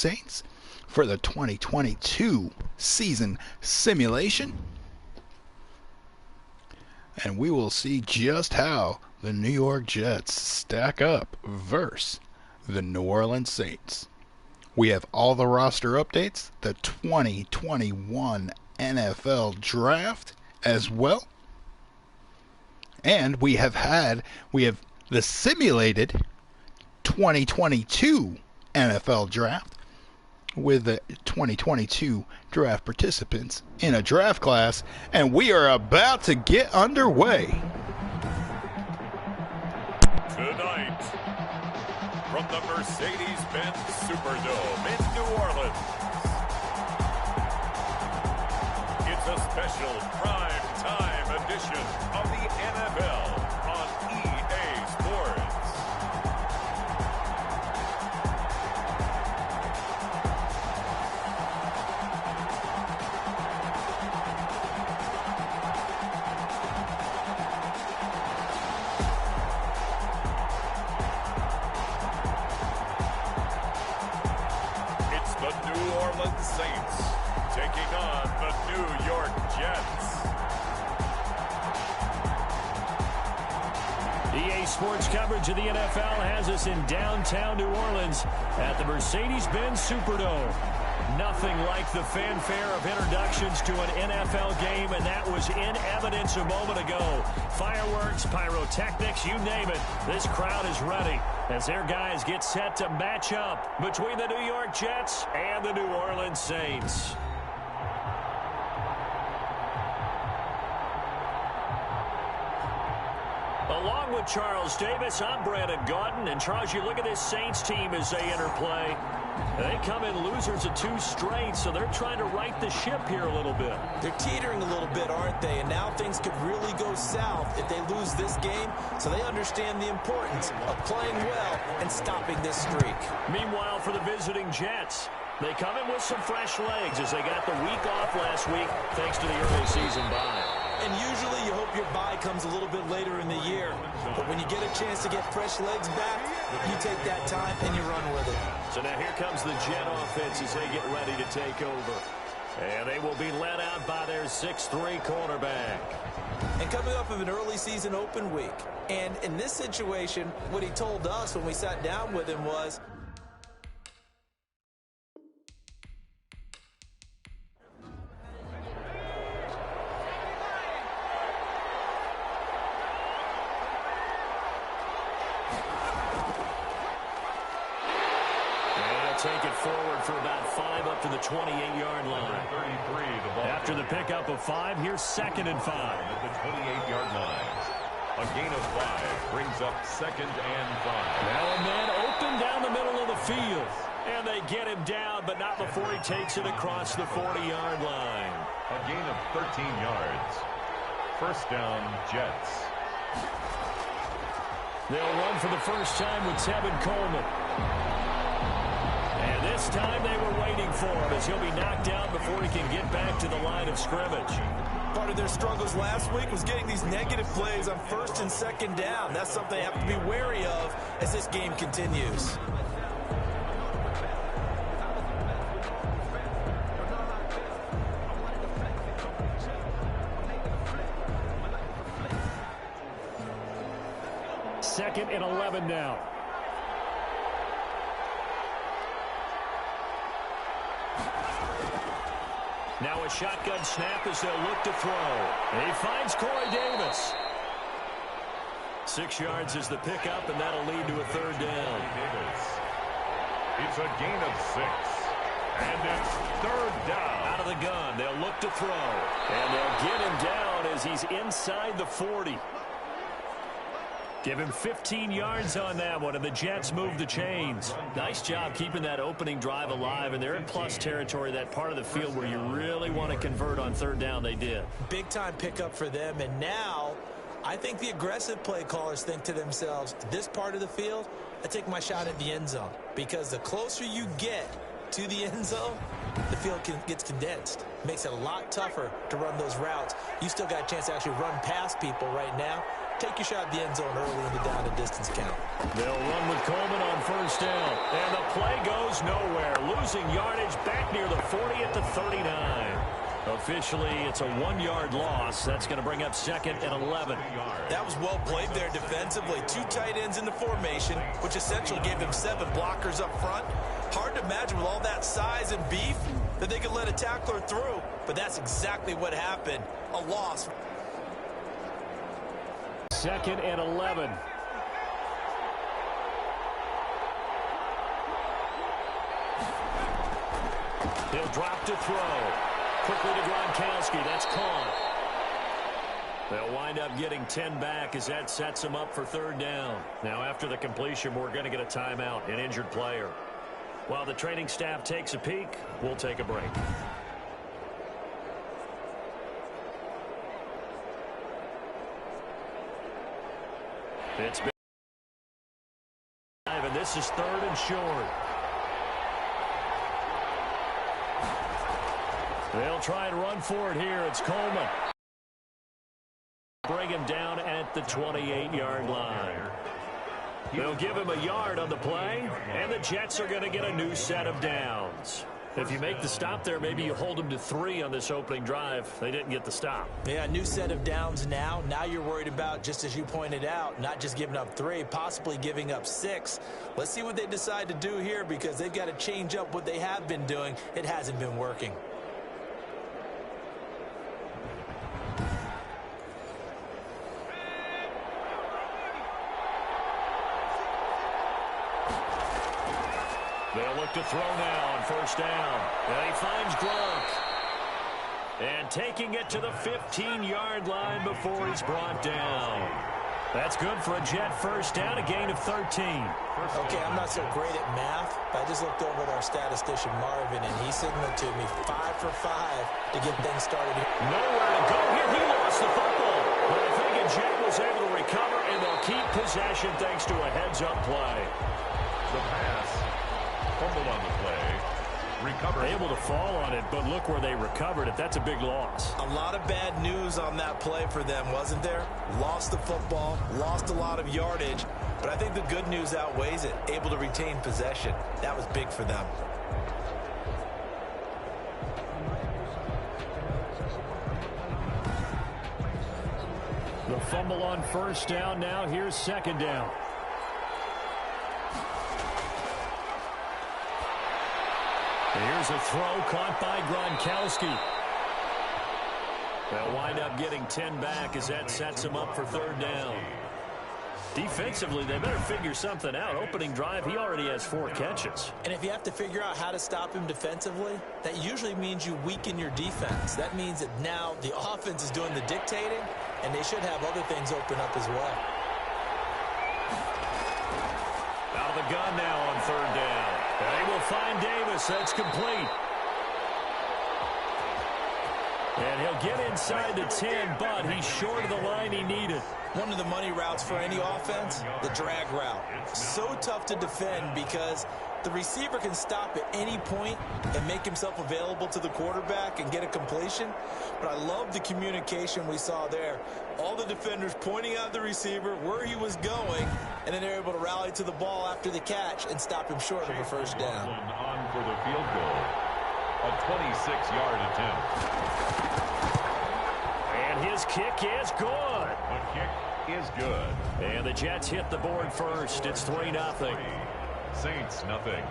Saints for the 2022 season simulation. And we will see just how the New York Jets stack up versus the New Orleans Saints. We have all the roster updates, the 2021 NFL Draft as well. And we have the simulated 2022 NFL Draft with the 2022 draft participants in a draft class, and we are about to get underway. Tonight, from the Mercedes-Benz Superdome in New Orleans, it's a special prime time edition of the NFL on EA Sports. Saints taking on the New York Jets. EA Sports coverage of the NFL has us in downtown New Orleans at the Mercedes-Benz Superdome. Nothing like the fanfare of introductions to an NFL game, and that was in evidence a moment ago. Fireworks, pyrotechnics, you name it. This crowd is ready as their guys get set to match up between the New York Jets and the New Orleans Saints. Along with Charles Davis, I'm Brandon Gaudin. And Charles, you look at this Saints team as they interplay. They come in losers of 2 straight, so they're trying to right the ship here a little bit. They're teetering a little bit, aren't they? And now things could really go south if they lose this game, so they understand the importance of playing well and stopping this streak. Meanwhile, for the visiting Jets, they come in with some fresh legs as they got the week off last week thanks to the early season bye. And usually you hope your bye comes a little bit later in the year. But when you get a chance to get fresh legs back, you take that time and you run with it. So now here comes the Jet offense as they get ready to take over. And they will be led out by their 6'3" cornerback. And coming up of an early season open week. And in this situation, what he told us when we sat down with him was, take it forward for about 5 up to the 28-yard line. After the pickup of 5, here's 2nd and 5. At the 28-yard line. A gain of 5 brings up 2nd and 5. Now a man open down the middle of the field. And they get him down, but not before he takes it across the 40-yard line. A gain of 13 yards. First down, Jets. They'll run for the first time with Tevin Coleman. And this time they were waiting for him as he'll be knocked down before he can get back to the line of scrimmage. Part of their struggles last week was getting these negative plays on 1st and 2nd down. That's something they have to be wary of as this game continues. Second and 11 now. Now a shotgun snap as they'll look to throw. He finds Corey Davis. 6 yards is the pickup, and that'll lead to a 3rd down. It's a gain of 6. And it's 3rd down. Out of the gun, they'll look to throw. And they'll get him down as he's inside the 40. Give him 15 yards on that one, and the Jets move the chains. Nice job keeping that opening drive alive, and they're in plus territory, that part of the field where you really want to convert on 3rd down. They did. Big-time pickup for them, and now I think the aggressive play callers think to themselves, this part of the field, I take my shot at the end zone, because the closer you get to the end zone, the field gets condensed. Makes it a lot tougher to run those routes. You still got a chance to actually run past people right now. take your shot at the end zone early in the down and distance count. They'll run with Coleman on first down. And the play goes nowhere. Losing yardage back near the 40 at the 39. Officially, it's a 1-yard loss. That's going to bring up 2nd and 11. That was well played there defensively. 2 tight ends in the formation, which essentially gave them 7 blockers up front. Hard to imagine with all that size and beef that they could let a tackler through. But that's exactly what happened. A loss. 2nd and 11. He'll drop to throw. Quickly to Gronkowski. That's caught. They'll wind up getting 10 back as that sets them up for 3rd down. Now, after the completion, we're going to get a timeout, an injured player. While the training staff takes a peek, we'll take a break. It's been 5, and this is 3rd and short. They'll try and run for it here. It's Coleman. Bring him down at the 28-yard line. They'll give him a yard on the play, and the Jets are going to get a new set of downs. If you make the stop there, maybe you hold them to 3 on this opening drive. They didn't get the stop. Yeah, new set of downs now. Now you're worried about, just as you pointed out, not just giving up 3, possibly giving up 6. Let's see what they decide to do here because they've got to change up what they have been doing. It hasn't been working. They'll look to throw now on first down. And he finds Gronk. And taking it to the 15-yard line before he's brought down. That's good for a Jet first down, a gain of 13. Okay, I'm not so great at math, but I just looked over at our statistician, Marvin, and he signaled to me 5 for 5 to get things started here. Nowhere to go here. He lost the football. But I think a Jet was able to recover, and they'll keep possession thanks to a heads-up play. The pass. Fumbled on the play. Recovered. Able to fall on it, but look where they recovered it. That's a big loss. A lot of bad news on that play for them, wasn't there? Lost the football, lost a lot of yardage, but I think the good news outweighs it. Able to retain possession. That was big for them. The fumble on first down now. Here's 2nd down. Here's a throw caught by Gronkowski. They'll wind up getting 10 back as that sets them up for 3rd down. Defensively, they better figure something out. Opening drive, he already has 4 catches. And if you have to figure out how to stop him defensively, that usually means you weaken your defense. That means that now the offense is doing the dictating, and they should have other things open up as well. Out of the gun now on 3rd down. They will find Davis. That's complete. And he'll get inside the 10, but he's short of the line he needed. One of the money routes for any offense, the drag route. So tough to defend because the receiver can stop at any point and make himself available to the quarterback and get a completion. But I love the communication we saw there. All the defenders pointing out the receiver, where he was going, and then they're able to rally to the ball after the catch and stop him short of a first down. On for the field goal. A 26-yard attempt. And his kick is good. The kick is good. And the Jets hit the board first. It's 3-0. Saints, nothing.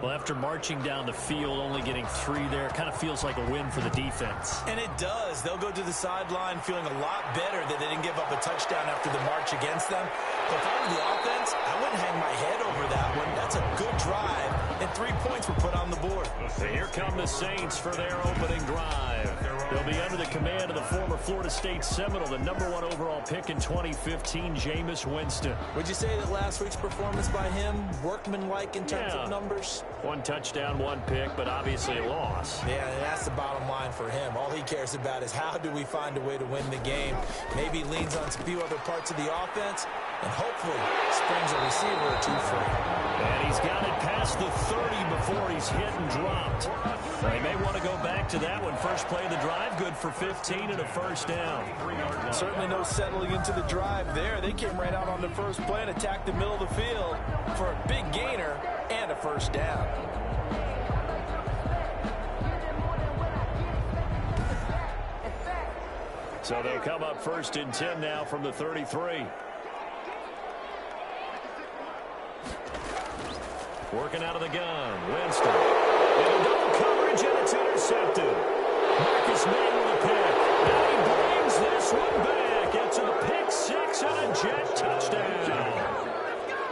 Well, after marching down the field, only getting 3 there, kind of feels like a win for the defense. And it does. They'll go to the sideline feeling a lot better that they didn't give up a touchdown after the march against them. But if I were the offense, I wouldn't hang my head over that one. That's a good drive, and 3 points were put on the board. Here come the Saints for their opening drive. They'll be under the command of the former Florida State Seminole, the #1 overall pick in 2015, Jameis Winston. Would you say that last week's performance by him, workmanlike in terms of numbers? 1 touchdown, 1 pick, but obviously a loss. Yeah, and that's the bottom line for him. All he cares about is how do we find a way to win the game. Maybe leans on a few other parts of the offense, and hopefully springs a receiver or 2 free. And he's He's got it past the 30 before he's hit and dropped. They may want to go back to that one. First play of the drive, good for 15 and a first down. Certainly no settling into the drive there. They came right out on the first play and attacked the middle of the field for a big gainer and a first down. So they'll come up first and 10 now from the 33. Working out of the gun, Winston. Into double coverage, and it's intercepted. Marcus May with a pick. And he brings this one back. It's a pick six and a Jet touchdown.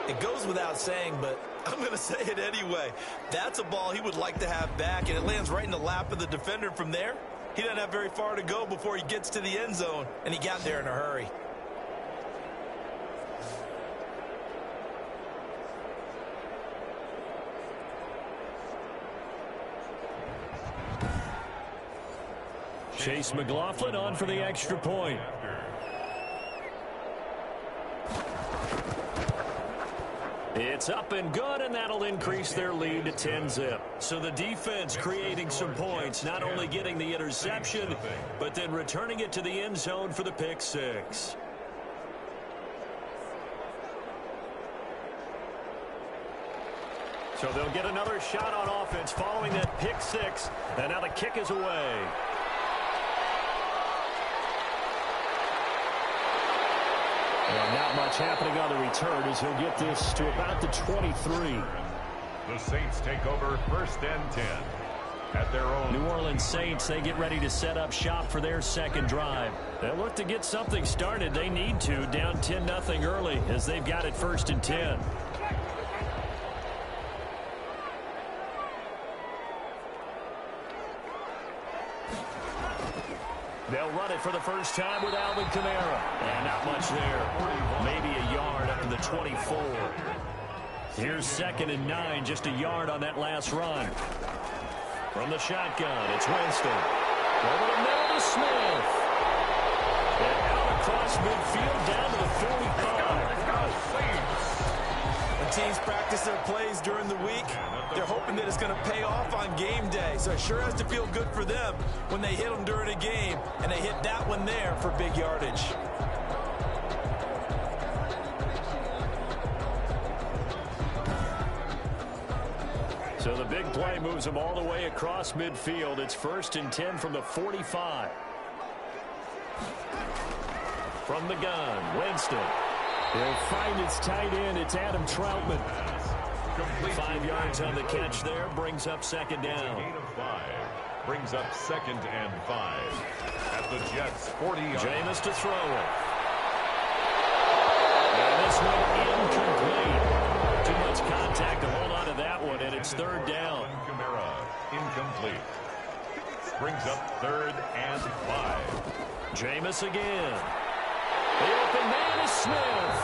It goes without saying, but I'm going to say it anyway. That's a ball he would like to have back, and it lands right in the lap of the defender from there. He doesn't have very far to go before he gets to the end zone, and he got there in a hurry. Chase McLaughlin on for the extra point. It's up and good, and that'll increase their lead to 10-zip. So the defense creating some points, not only getting the interception, but then returning it to the end zone for the pick six. So they'll get another shot on offense following that pick six, and now the kick is away. And not much happening on the return as he'll get this to about the 23. The Saints take over first and 10 at their own. New Orleans Saints, they get ready to set up shop for their second drive. They'll look to get something started. They need to, down 10-0 early as they've got it first and 10. They'll run it for the first time with Alvin Kamara. And not much there. Maybe a yard up to the 24. Here's second and 9, just a yard on that last run. From the shotgun, it's Winston. Over the middle to Smith. And out across midfield down to the 45. When teams practice their plays during the week, they're hoping that it's going to pay off on game day. So it sure has to feel good for them when they hit them during a game, and they hit that one there for big yardage. So the big play moves them all the way across midfield. It's first and 10 from the 45. From the gun, Winston. He'll find his tight end. It's Adam Troutman. 5 yards on the catch there. Brings up second down. Gain of 5. Brings up second and 5 at the Jets' 40 yard. Jameis to throw it. And this one incomplete. Too much contact to hold on to that one, and it's third down. Kamara, incomplete. Brings up third and 5. Jameis again. The open man is Smith.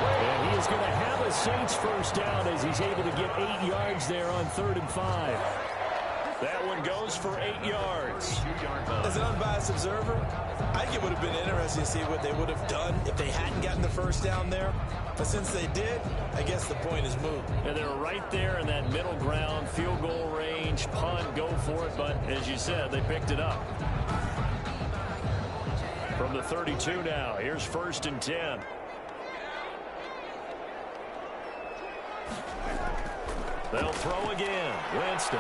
And he is going to have a Saints first down as he's able to get 8 yards there on third and 5. That one goes for 8 yards. As an unbiased observer, I think it would have been interesting to see what they would have done if they hadn't gotten the first down there. But since they did, I guess the point is moot. And they're right there in that middle ground, field goal range, punt, go for it. But as you said, they picked it up. From the 32 now, here's first and 10. They'll throw again. Winston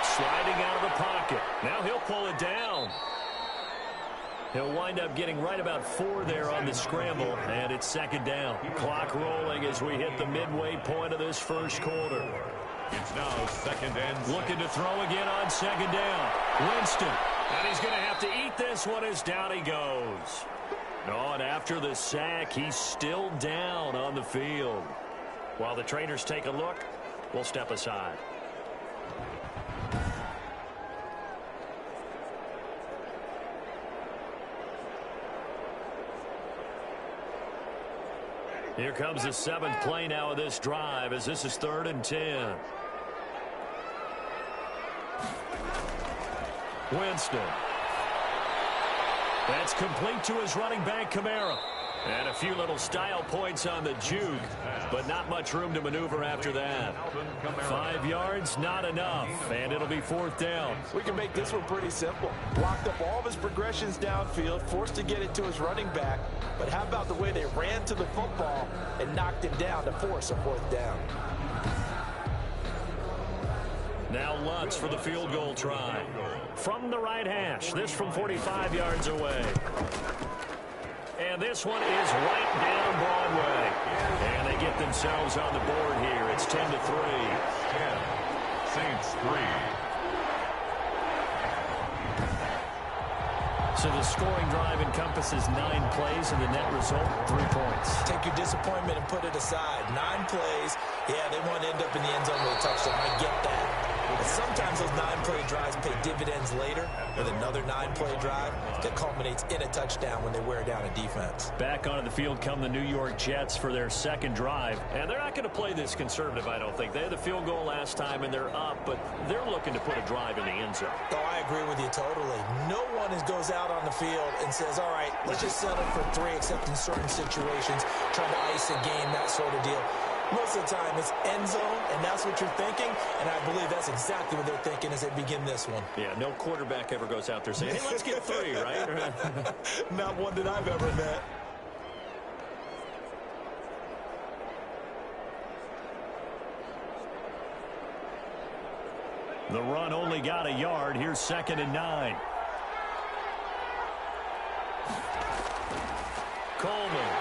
sliding out of the pocket. Now he'll pull it down. He'll wind up getting right about 4 there on the scramble, and it's second down. Clock rolling as we hit the midway point of this first quarter. It's now second and 6. Looking to throw again on second down. Winston. And he's going to have to eat this one as down he goes. Oh, and after the sack, he's still down on the field. While the trainers take a look, we'll step aside. Here comes the 7th play now of this drive as this is third and 10. Winston. That's complete to his running back, Kamara. And a few little style points on the juke, but not much room to maneuver after that. 5 yards, not enough, and it'll be 4th down. We can make this one pretty simple. Blocked up all of his progressions downfield, forced to get it to his running back. But how about the way they ran to the football and knocked him down to force a 4th down? Now Lutz for the field goal try. From the right hash, this from 45 yards away. And this one is right down Broadway. And they get themselves on the board here. It's 10-3. 10. Saints 3. So the scoring drive encompasses 9 plays, and the net result, 3 points. Take your disappointment and put it aside. 9 plays. Yeah, they want to end up in the end zone with a touchdown. I get that. But sometimes those 9-play drives pay dividends later with another 9-play drive that culminates in a touchdown when they wear down a defense. Back onto the field come the New York Jets for their second drive. And they're not going to play this conservative, I don't think. They had the field goal last time, and they're up, but they're looking to put a drive in the end zone. Oh, I agree with you totally. No one goes out on the field and says, all right, let's just settle for 3, except in certain situations, trying to ice a game, that sort of deal. Most of the time, it's end zone, and that's what you're thinking, and I believe that's exactly what they're thinking as they begin this one. Yeah, no quarterback ever goes out there saying, hey, let's get 3, right? Not one that I've ever met. The run only got a yard. Here's 2nd and 9. Coleman.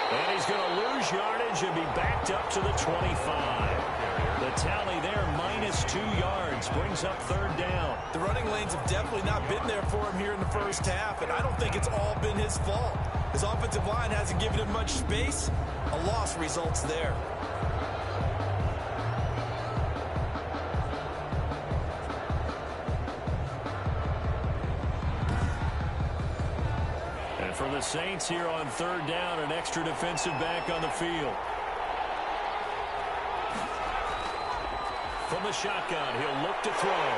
And he's going to lose yardage and be backed up to the 25. The tally there, -2 yards, brings up 3rd down. The running lanes have definitely not been there for him here in the first half, and I don't think it's all been his fault. His offensive line hasn't given him much space. A loss results there. For the Saints here on 3rd down, an extra defensive back on the field. From the shotgun, he'll look to throw.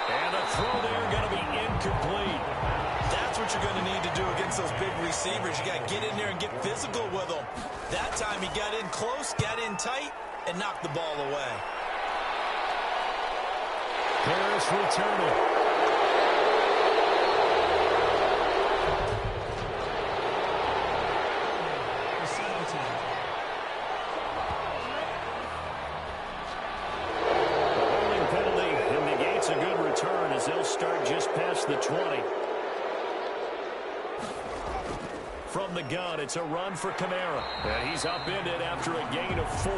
And the throw there going to be incomplete. That's what you're going to need to do against those big receivers. You got to get in there and get physical with them. That time he got in close, got in tight, and knocked the ball away. Harris returning. They'll start just past the 20. From the gun, it's a run for Kamara. And he's upended after a gain of 4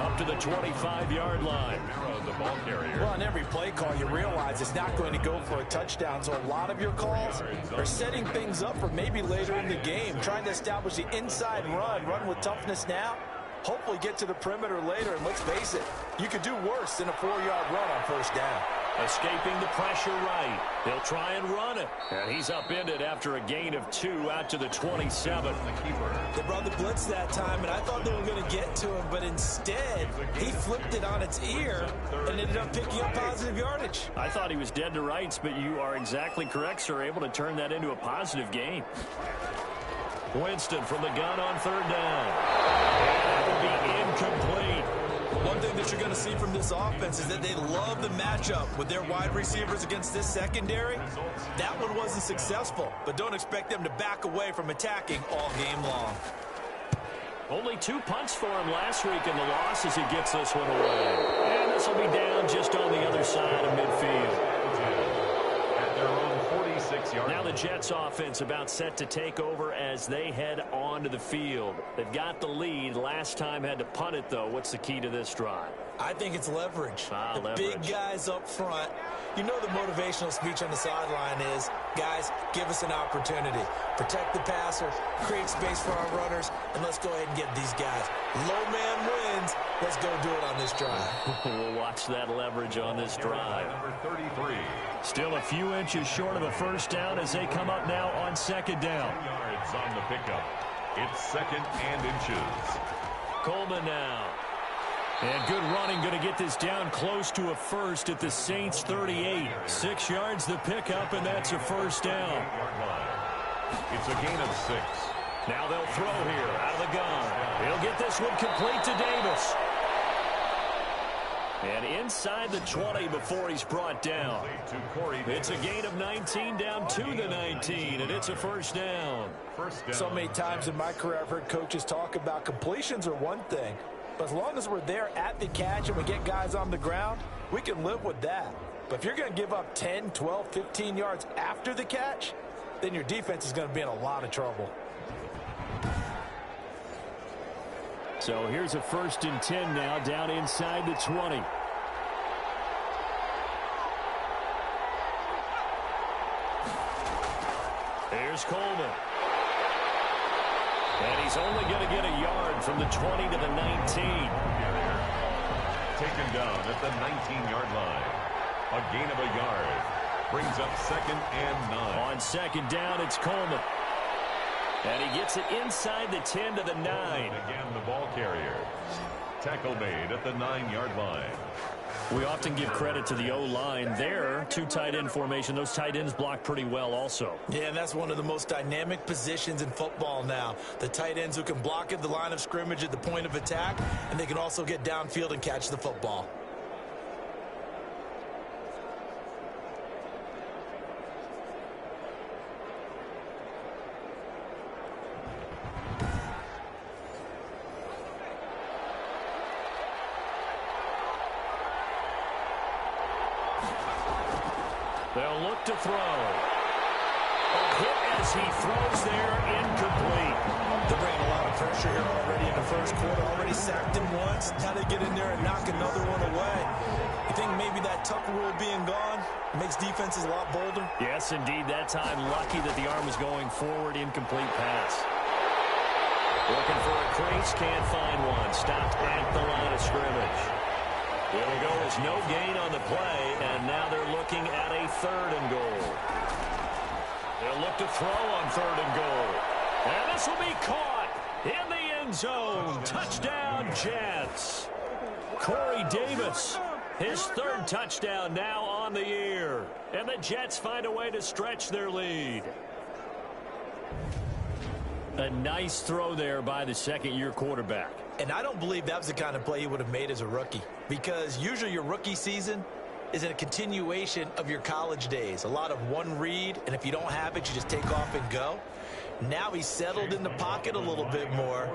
up to the 25-yard line. The ball carrier. Well, on every play call, you realize it's not going to go for a touchdown. So a lot of your calls are setting things up for maybe later in the game, trying to establish the inside run with toughness now. Hopefully get to the perimeter later, and let's face it, you could do worse than a 4-yard run on 1st down. Escaping the pressure right. He'll try and run it. And he's upended after a gain of 2 out to the 27. They brought the blitz that time, and I thought they were going to get to him, but instead, he flipped it on its ear and ended up picking up positive yardage. I thought he was dead to rights, but you are exactly correct, sir. Able to turn that into a positive gain. Winston from the gun on 3rd down. And it'll be incomplete. One thing that you're going to see from this offense is that they love the matchup with their wide receivers against this secondary. That one wasn't successful, but don't expect them to back away from attacking all game long. Only 2 punts for him last week in the loss as he gets this one away. And this will be down just on the other side of midfield. At their own 46-yard. Now the Jets offense about set to take over as they head onto the field. They've got the lead. Last time had to punt it, though. What's the key to this drive? I think it's leverage. The leverage. Big guys up front. You know the motivational speech on the sideline is, guys, give us an opportunity. Protect the passer, create space for our runners, and let's go ahead and get these guys. Low man wins. Let's go do it on this drive. We'll watch that leverage on this drive. Number 33. Still a few inches short of a 1st down as they come up now on 2nd down. 10 yards on the pickup. It's 2nd and inches. Coleman now. And good running, going to get this down close to a 1st at the Saints 38. 6 yards the pickup, and that's a 1st down. It's a gain of 6. Now they'll throw here out of the gun. He'll get this one complete to Davis. And inside the 20 before he's brought down. It's a gain of 19 down to the 19, and it's a first down. So many times in my career I've heard coaches talk about completions are one thing, but as long as we're there at the catch and we get guys on the ground, we can live with that. But if you're going to give up 10, 12, 15 yards after the catch, then your defense is going to be in a lot of trouble. So here's a 1st and 10 now down inside the 20. Here's Coleman. And he's only going to get a yard from the 20 to the 19. Taken down at the 19-yard line. A gain of a yard. Brings up 2nd and 9. On 2nd down, it's Coleman. And he gets it inside the 10 to the 9. Again, the ball carrier. Tackle made at the 9-yard line. We often give credit to the O-line there. 2 tight end formation. Those tight ends block pretty well also. Yeah, and that's one of the most dynamic positions in football now. The tight ends who can block at the line of scrimmage at the point of attack, and they can also get downfield and catch the football. They'll look to throw. A hit as he throws there, incomplete. They're bringing a lot of pressure here already in the first quarter. Already sacked him once. Now they get in there and knock another one away. You think maybe that Tucker rule being gone makes defenses a lot bolder? Yes, indeed. That time, lucky that the arm was going forward. Incomplete pass. Looking for a crease, can't find one. Stopped at the line of scrimmage. There we go. There's no gain on the play, and now they're looking at a 3rd and goal. They'll look to throw on 3rd and goal. And this will be caught in the end zone. Touchdown, Jets. Corey Davis, his 3rd touchdown now on the year. And the Jets find a way to stretch their lead. A nice throw there by the 2nd-year quarterback. And I don't believe that was the kind of play he would have made as a rookie, because usually your rookie season is a continuation of your college days. A lot of one read, and if you don't have it, you just take off and go. Now he's settled in the pocket a little bit more,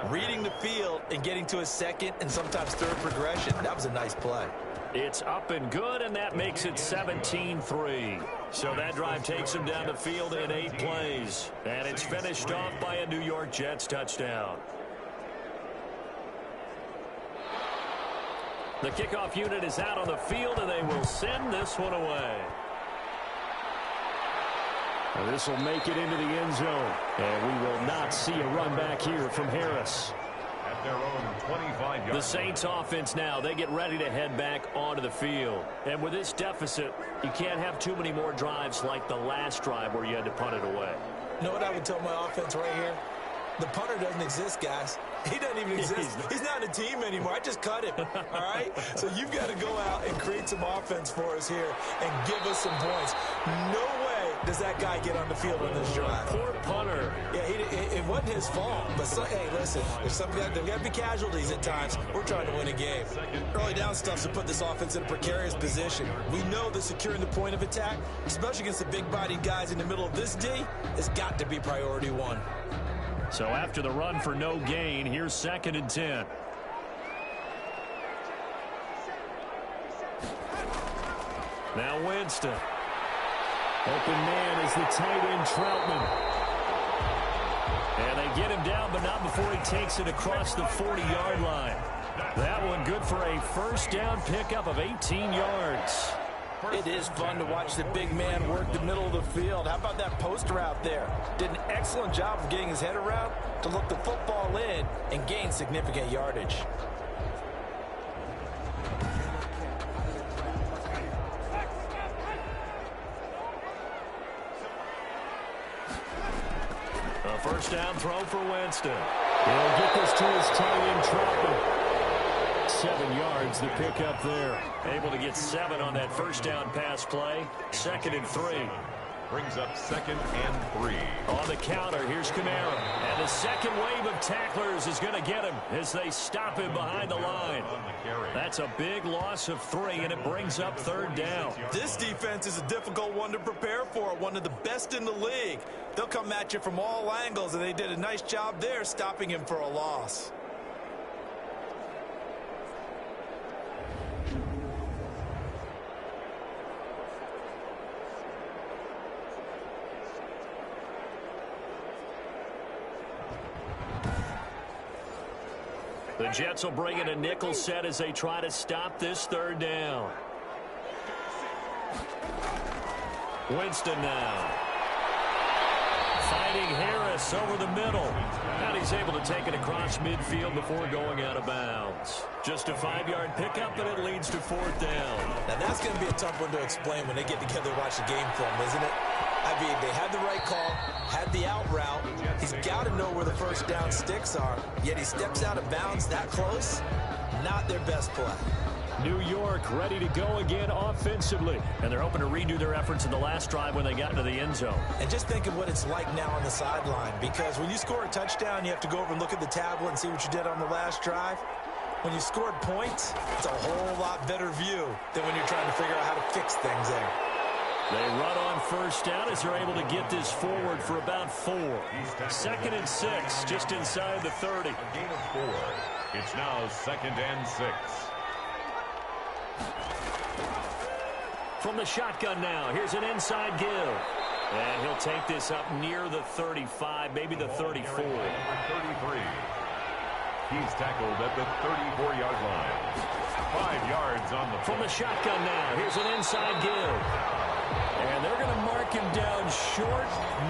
reading the field and getting to his 2nd and sometimes 3rd progression. That was a nice play. It's up and good, and that makes it 17-3. So that drive takes him down the field in 8 plays. And it's finished off by a New York Jets touchdown. The kickoff unit is out on the field, and they will send this one away. This will make it into the end zone. And we will not see a run back here from Harris. At their own 25-yard. The Saints offense now, they get ready to head back onto the field. And with this deficit, you can't have too many more drives like the last drive where you had to punt it away. You know what I would tell my offense right here? The punter doesn't exist, guys. He doesn't even exist. He's not a team anymore. I just cut him, all right? So you've got to go out and create some offense for us here and give us some points. No way does that guy get on the field on this drive. Poor punter. Yeah, it wasn't his fault. But, hey, listen, there's got to be casualties at times. We're trying to win a game. Early down stuff's to put this offense in a precarious position. We know that securing the point of attack, especially against the big-bodied guys in the middle of this D, has got to be priority 1. So after the run for no gain, here's 2nd and 10. Now Winston. Open man is the tight end Troutman. And they get him down, but not before he takes it across the 40-yard line. That one good for a 1st down pickup of 18 yards. It is fun to watch the big man work the middle of the field. How about that post route there? Did an excellent job of getting his head around to look the football in and gain significant yardage. A 1st down throw for Winston. He'll get this to his tight end Troutman. 7 yards the pickup there. Able to get 7 on that 1st down pass play. 2nd and 3. Brings up 2nd and 3. On the counter, here's Kamara. And the second wave of tacklers is going to get him as they stop him behind the line. That's a big loss of 3, and it brings up 3rd down. This defense is a difficult one to prepare for, one of the best in the league. They'll come at you from all angles, and they did a nice job there stopping him for a loss. The Jets will bring in a nickel set as they try to stop this 3rd down. Winston now. Fighting Harris over the middle. And he's able to take it across midfield before going out of bounds. Just a 5-yard pickup, and it leads to 4th down. Now that's going to be a tough one to explain when they get together and watch the game film, isn't it? I mean, they had the right call, had the out route. He's got to know where the 1st down sticks are, yet he steps out of bounds that close. Not their best play. New York ready to go again offensively. And they're hoping to redo their efforts in the last drive when they got into the end zone. And just think of what it's like now on the sideline, because when you score a touchdown, you have to go over and look at the tablet and see what you did on the last drive. When you scored points, it's a whole lot better view than when you're trying to figure out how to fix things there. They run on 1st down as they're able to get this forward for about 4. 2nd and 6, just inside the 30. A gain of 4. It's now 2nd and 6. From the shotgun now, here's an inside give. And he'll take this up near the 35, maybe the 34. 33. He's tackled at the 34-yard line. 5 yards on the play. From the shotgun now, here's an inside give. And they're going to mark him down short,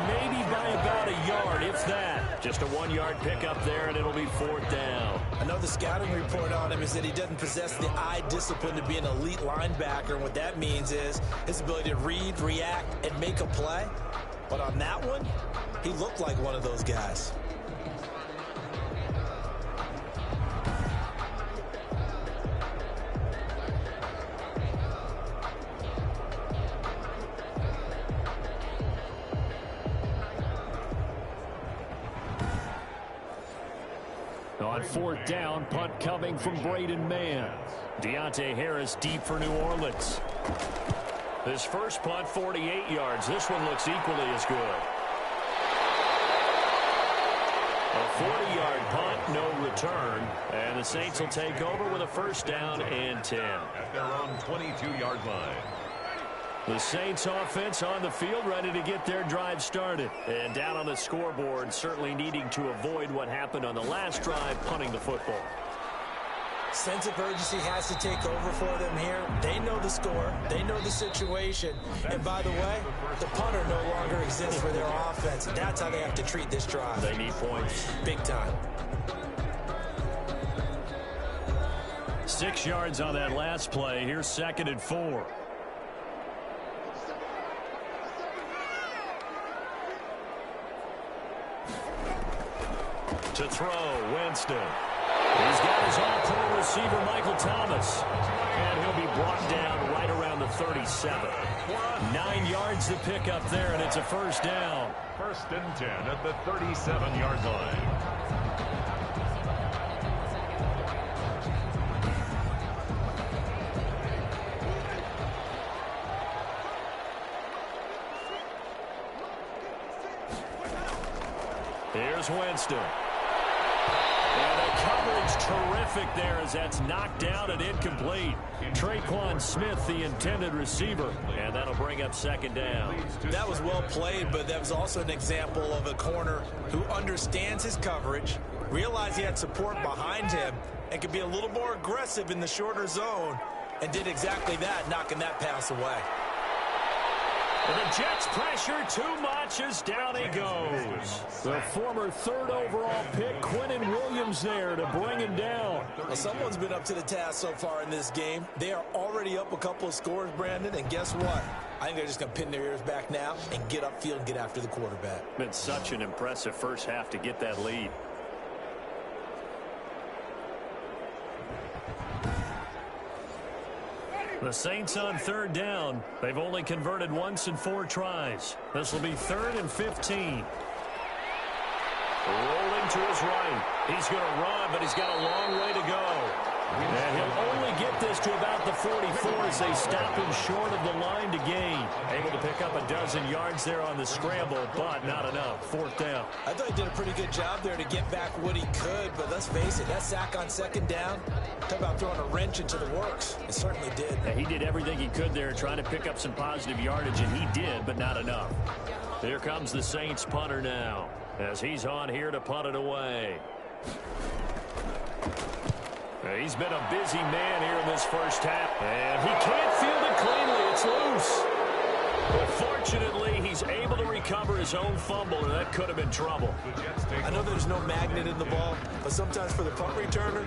maybe by about a yard, if that. Just a 1-yard pickup there, and it'll be 4th down. I know the scouting report on him is that he doesn't possess the eye discipline to be an elite linebacker. And what that means is his ability to read, react, and make a play. But on that one, he looked like one of those guys. On 4th down, punt coming from Braden Mann. Deontay Harris deep for New Orleans. His first punt, 48 yards. This one looks equally as good. A 40-yard punt, no return. And the Saints will take over with a 1st down and 10. At their own 22-yard line. The Saints offense on the field, ready to get their drive started. And down on the scoreboard, certainly needing to avoid what happened on the last drive, punting the football. Sense of urgency has to take over for them here. They know the score. They know the situation. And by the way, the punter no longer exists for their offense. That's how they have to treat this drive. They need points. Big time. 6 yards on that last play. Here's 2nd and 4. To throw, Winston. He's got his all-pro receiver, Michael Thomas. And he'll be brought down right around the 37. 9 yards to pick up there, and it's a 1st down. 1st and 10 at the 37-yard line. Here's Winston. And the coverage terrific there as that's knocked down and incomplete. Traquan Smith, the intended receiver. And that'll bring up 2nd down. That was well played, but that was also an example of a corner who understands his coverage, realized he had support behind him, and could be a little more aggressive in the shorter zone, and did exactly that, knocking that pass away. And the Jets pressure too much as down he goes. The former 3rd overall pick, Quinnen Williams, there to bring him down. Well, someone's been up to the task so far in this game. They are already up a couple of scores, Brandon, and guess what? I think they're just going to pin their ears back now and get upfield and get after the quarterback. Been such an impressive first half to get that lead. The Saints on third down. They've only converted once in 4 tries. This will be 3rd and 15. Rolling to his right. He's going to run, but he's got a long way to go. And he'll only get this to about the 44 as they stop him short of the line to gain. Able to pick up a dozen yards there on the scramble, but not enough. 4th down. I thought he did a pretty good job there to get back what he could, but let's face it, that sack on 2nd down, talk about throwing a wrench into the works. It certainly did. Yeah, he did everything he could there trying to pick up some positive yardage, and he did, but not enough. Here comes the Saints punter now as he's on here to punt it away. He's been a busy man here in this first half, and he can't field it cleanly. It's loose. But fortunately, he's able to recover his own fumble, and that could have been trouble. I know there's no magnet in the ball, but sometimes for the punt returner,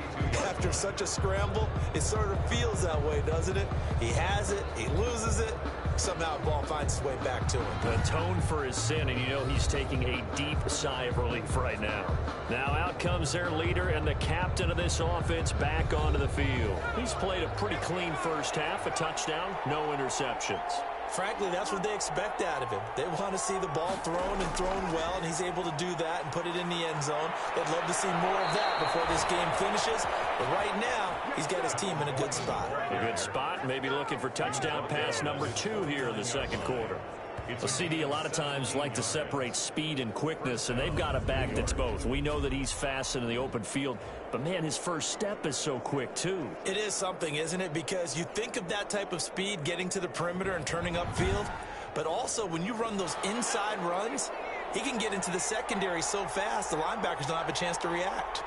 after such a scramble, it sort of feels that way, doesn't it? He has it, he loses it, somehow the ball finds its way back to him. Atone for his sin, and you know he's taking a deep sigh of relief right now. Now out comes their leader and the captain of this offense back onto the field. He's played a pretty clean first half, a touchdown, no interceptions. Frankly, that's what they expect out of him. They want to see the ball thrown and thrown well, and he's able to do that and put it in the end zone. They'd love to see more of that before this game finishes. But right now, he's got his team in a good spot. A good spot, maybe looking for touchdown pass number 2 here in the second quarter. Well, CD, a lot of times like to separate speed and quickness, and they've got a back that's both. We know that he's fast in the open field, but, man, his first step is so quick, too. It is something, isn't it? Because you think of that type of speed getting to the perimeter and turning upfield, but also when you run those inside runs, he can get into the secondary so fast the linebackers don't have a chance to react.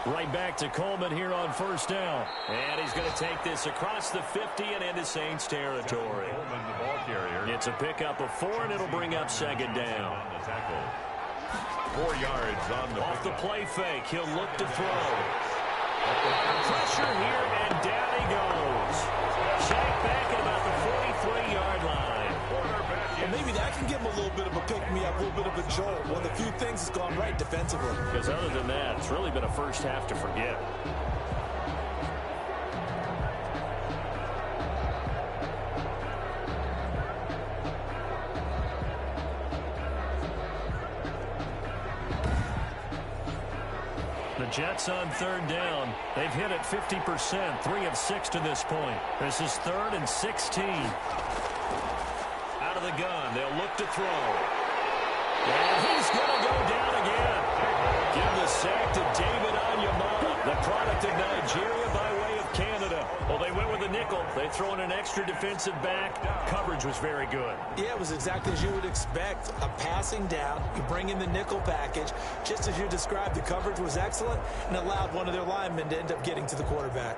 Right back to Coleman here on first down. And he's going to take this across the 50 and into Saints territory. It's a pickup of 4, and it'll bring up 2nd down. 4 yards on the Off the play fake, he'll look to throw. Pressure here, and down he goes. Sacked back at about the 43-yard line. Well, maybe that can give him a little bit of a pick-me-up, a little bit of a jolt. One of the few things that's gone right defensively. Because other than that, it's really been a first half to forget. The Jets on 3rd down. They've hit it 50%, 3 of 6 to this point. This is 3rd and 16. Out of the gun, they'll look to throw. And he's going to go down again. Give the sack to David Onyemata, the product of Nigeria by way of Canada. Well, they went with a nickel. They throw in an extra defensive back. Coverage was very good. Yeah, it was exactly as you would expect. A passing down, you bring in the nickel package. Just as you described, the coverage was excellent and allowed one of their linemen to end up getting to the quarterback.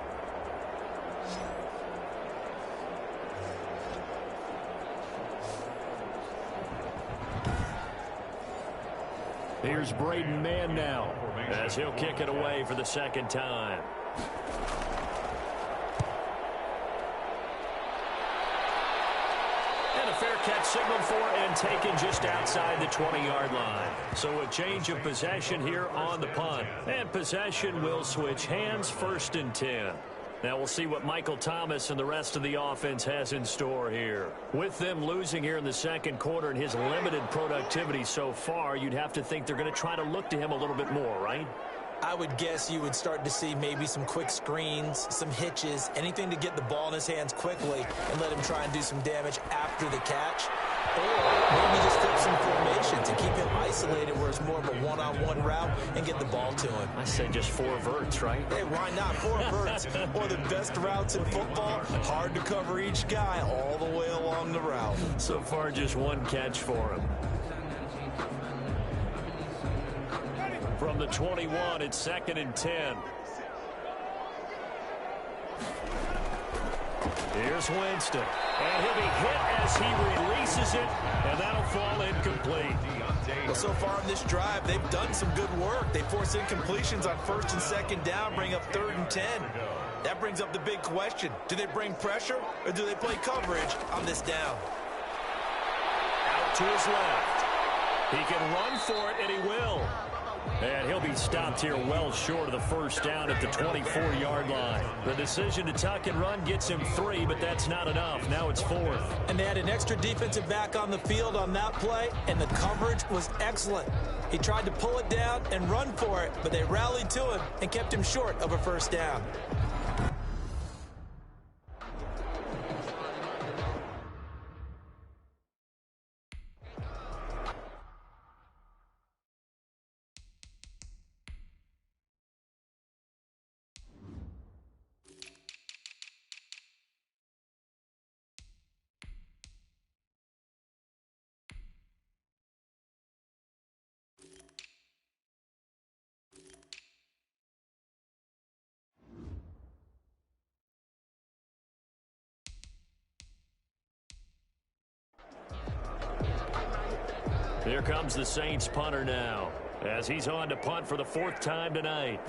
Here's Braden Mann now as he'll kick it away for the 2nd time. And a fair catch signaled for and taken just outside the 20-yard line. So a change of possession here on the punt. And possession will switch hands, 1st and 10. Now we'll see what Michael Thomas and the rest of the offense has in store here. With them losing here in the second quarter and his limited productivity so far, you'd have to think they're going to try to look to him a little bit more, right? I would guess you would start to see maybe some quick screens, some hitches, anything to get the ball in his hands quickly and let him try and do some damage after the catch. Or maybe just flip some formations and keep him isolated where it's more of a one-on-one route and get the ball to him. I say just 4 verts, right? Hey, why not? 4 verts. One of the best routes in football. Hard to cover each guy all the way along the route. So far, just 1 catch for him. From the 21, it's 2nd and 10. Here's Winston. And he'll be hit as he releases it, and that'll fall incomplete. Well, so far in this drive, they've done some good work. They force incompletions on 1st and 2nd down, bring up 3rd and 10. That brings up the big question. Do they bring pressure, or do they play coverage on this down? Out to his left. He can run for it, and he will. And he'll be stopped here well short of the first down at the 24-yard line. The decision to tuck and run gets him 3, but that's not enough. Now it's 4th. And they had an extra defensive back on the field on that play, and the coverage was excellent. He tried to pull it down and run for it, but they rallied to him and kept him short of a first down. Here comes the Saints punter now, as he's on to punt for the 4th time tonight.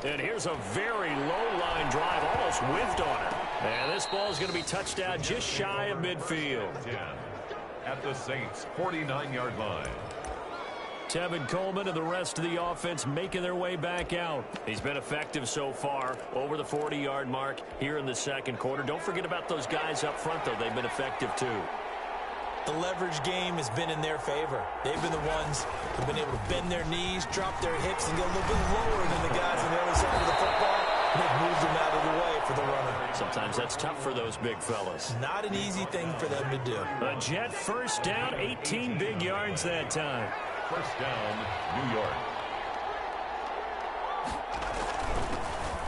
And here's a very low-line drive, almost whiffed on it. And this ball is going to be touched out just shy of midfield. 10 at the Saints' 49-yard line. Tevin Coleman and the rest of the offense making their way back out. He's been effective so far, over the 40-yard mark here in the second quarter. Don't forget about those guys up front, though. They've been effective, too. The leverage game has been in their favor. They've been the ones who've been able to bend their knees, drop their hips, and go a little bit lower than the guys on the other side of the football. They've moved them out of the way for the runner. Sometimes that's tough for those big fellas. Not an easy thing for them to do. A Jet first down, 18 big yards that time. First down, New York.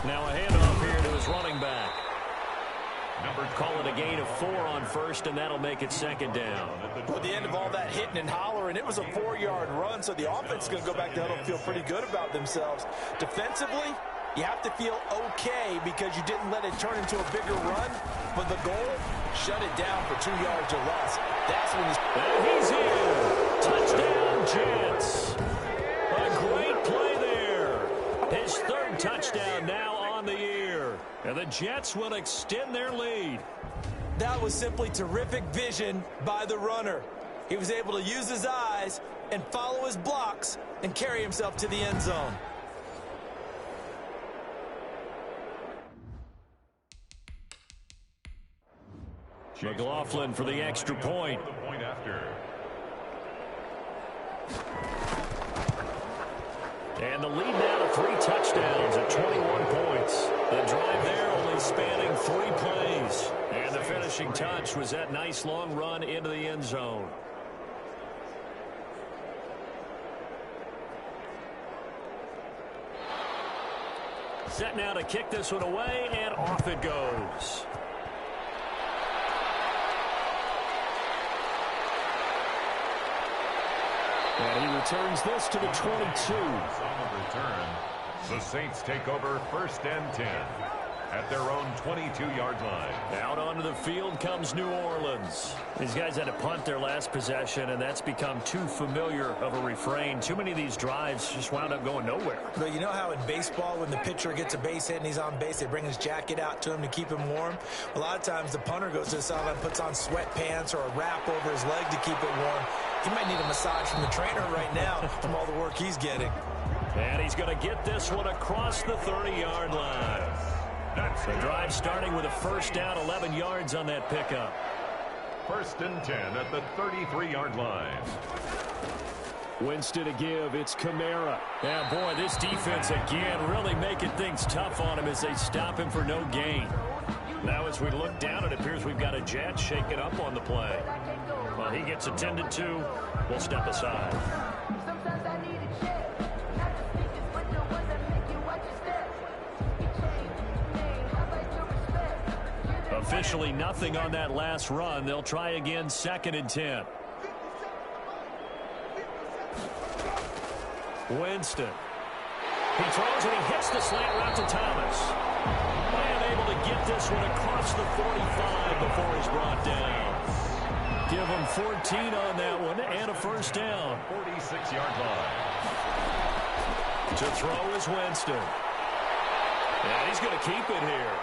Now a handoff here to his running back. Call it a gain of 4 on first, and that'll make it second down. At the end of all that hitting and hollering, it was a 4-yard run, so the offense is going to go back to huddle and feel pretty good about themselves. Defensively, you have to feel okay because you didn't let it turn into a bigger run, but the goal, shut it down for 2 yards or less. That's when he's in. Touchdown, Jets. A great play there. His 3rd touchdown now on the year. And the Jets will extend their lead. That was simply terrific vision by the runner. He was able to use his eyes and follow his blocks and carry himself to the end zone. McLaughlin for the extra point. The point after. And the lead now to 3 touchdowns at 21 points. The drive there only spanning 3 plays. And the finishing touch was that nice long run into the end zone. Set now to kick this one away, and off it goes. And he returns this to the 22. On the return, the Saints take over 1st and 10 at their own 22-yard line. Out onto the field comes New Orleans. These guys had to punt their last possession, and that's become too familiar of a refrain. Too many of these drives just wound up going nowhere. But you know how in baseball, when the pitcher gets a base hit and he's on base, they bring his jacket out to him to keep him warm? A lot of times the punter goes to the sideline, puts on sweatpants or a wrap over his leg to keep it warm. He might need a massage from the trainer right now from all the work he's getting. And he's going to get this one across the 30-yard line. The drive starting with a first down, 11 yards on that pickup. 1st and 10 at the 33-yard line. Winston to give. It's Kamara. Yeah, boy, this defense again really making things tough on him as they stop him for no gain. Now as we look down, it appears we've got a Jet shaking up on the play. Well, he gets attended to. We'll step aside. Officially nothing on that last run. They'll try again, 2nd and 10. Winston. He throws and he hits the slant route to Thomas. And able to get this one across the 45 before he's brought down. Give him 14 on that one and a first down. 46-yard line. To throw is Winston. And he's going to keep it here.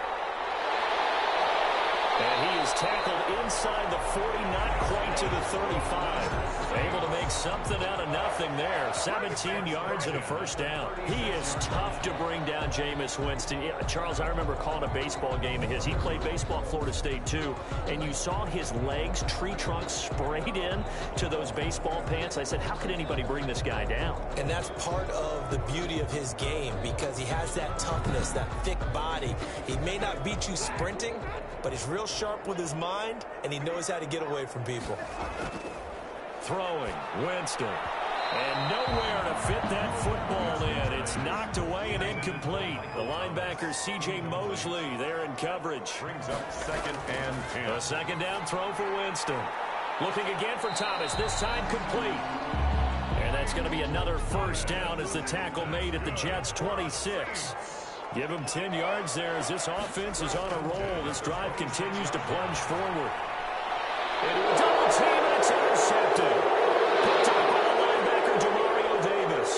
And he is tackled inside the 40, not quite to the 35. Able to make something out of nothing there. 17 yards and a first down. He is tough to bring down, Jameis Winston. Yeah, Charles, I remember calling a baseball game of his. He played baseball at Florida State, too. And you saw his legs, tree trunks sprayed in to those baseball pants. I said, how could anybody bring this guy down? And that's part of the beauty of his game because he has that toughness, that thick body. He may not beat you sprinting, but he's real sharp with his mind, and he knows how to get away from people. Throwing, Winston. And nowhere to fit that football in. It's knocked away and incomplete. The linebacker, C.J. Mosley, there in coverage. Brings up 2nd and 10. A second down throw for Winston. Looking again for Thomas, this time complete. And that's going to be another first down as the tackle made at the Jets' 26. Give him 10 yards there as this offense is on a roll. This drive continues to plunge forward. Double team, and it's intercepted. Picked up by the linebacker, Demario Davis.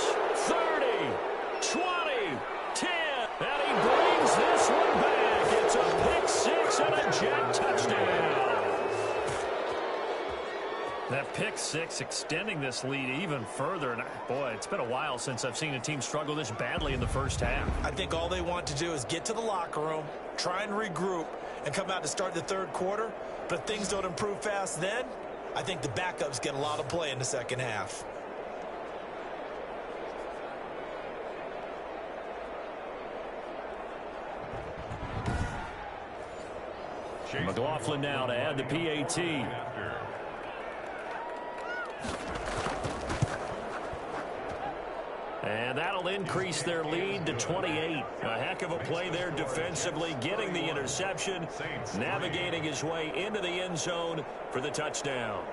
30, 20, 10. And he brings this one back. It's a pick six and a Jet touchdown. That pick six extending this lead even further. And boy, it's been a while since I've seen a team struggle this badly in the first half. I think all they want to do is get to the locker room, try and regroup, and come out to start the third quarter. But if things don't improve fast then, I think the backups get a lot of play in the second half. McLaughlin now to add the PAT. And that'll increase their lead to 28. A heck of a play there defensively, getting the interception, navigating his way into the end zone for the touchdown.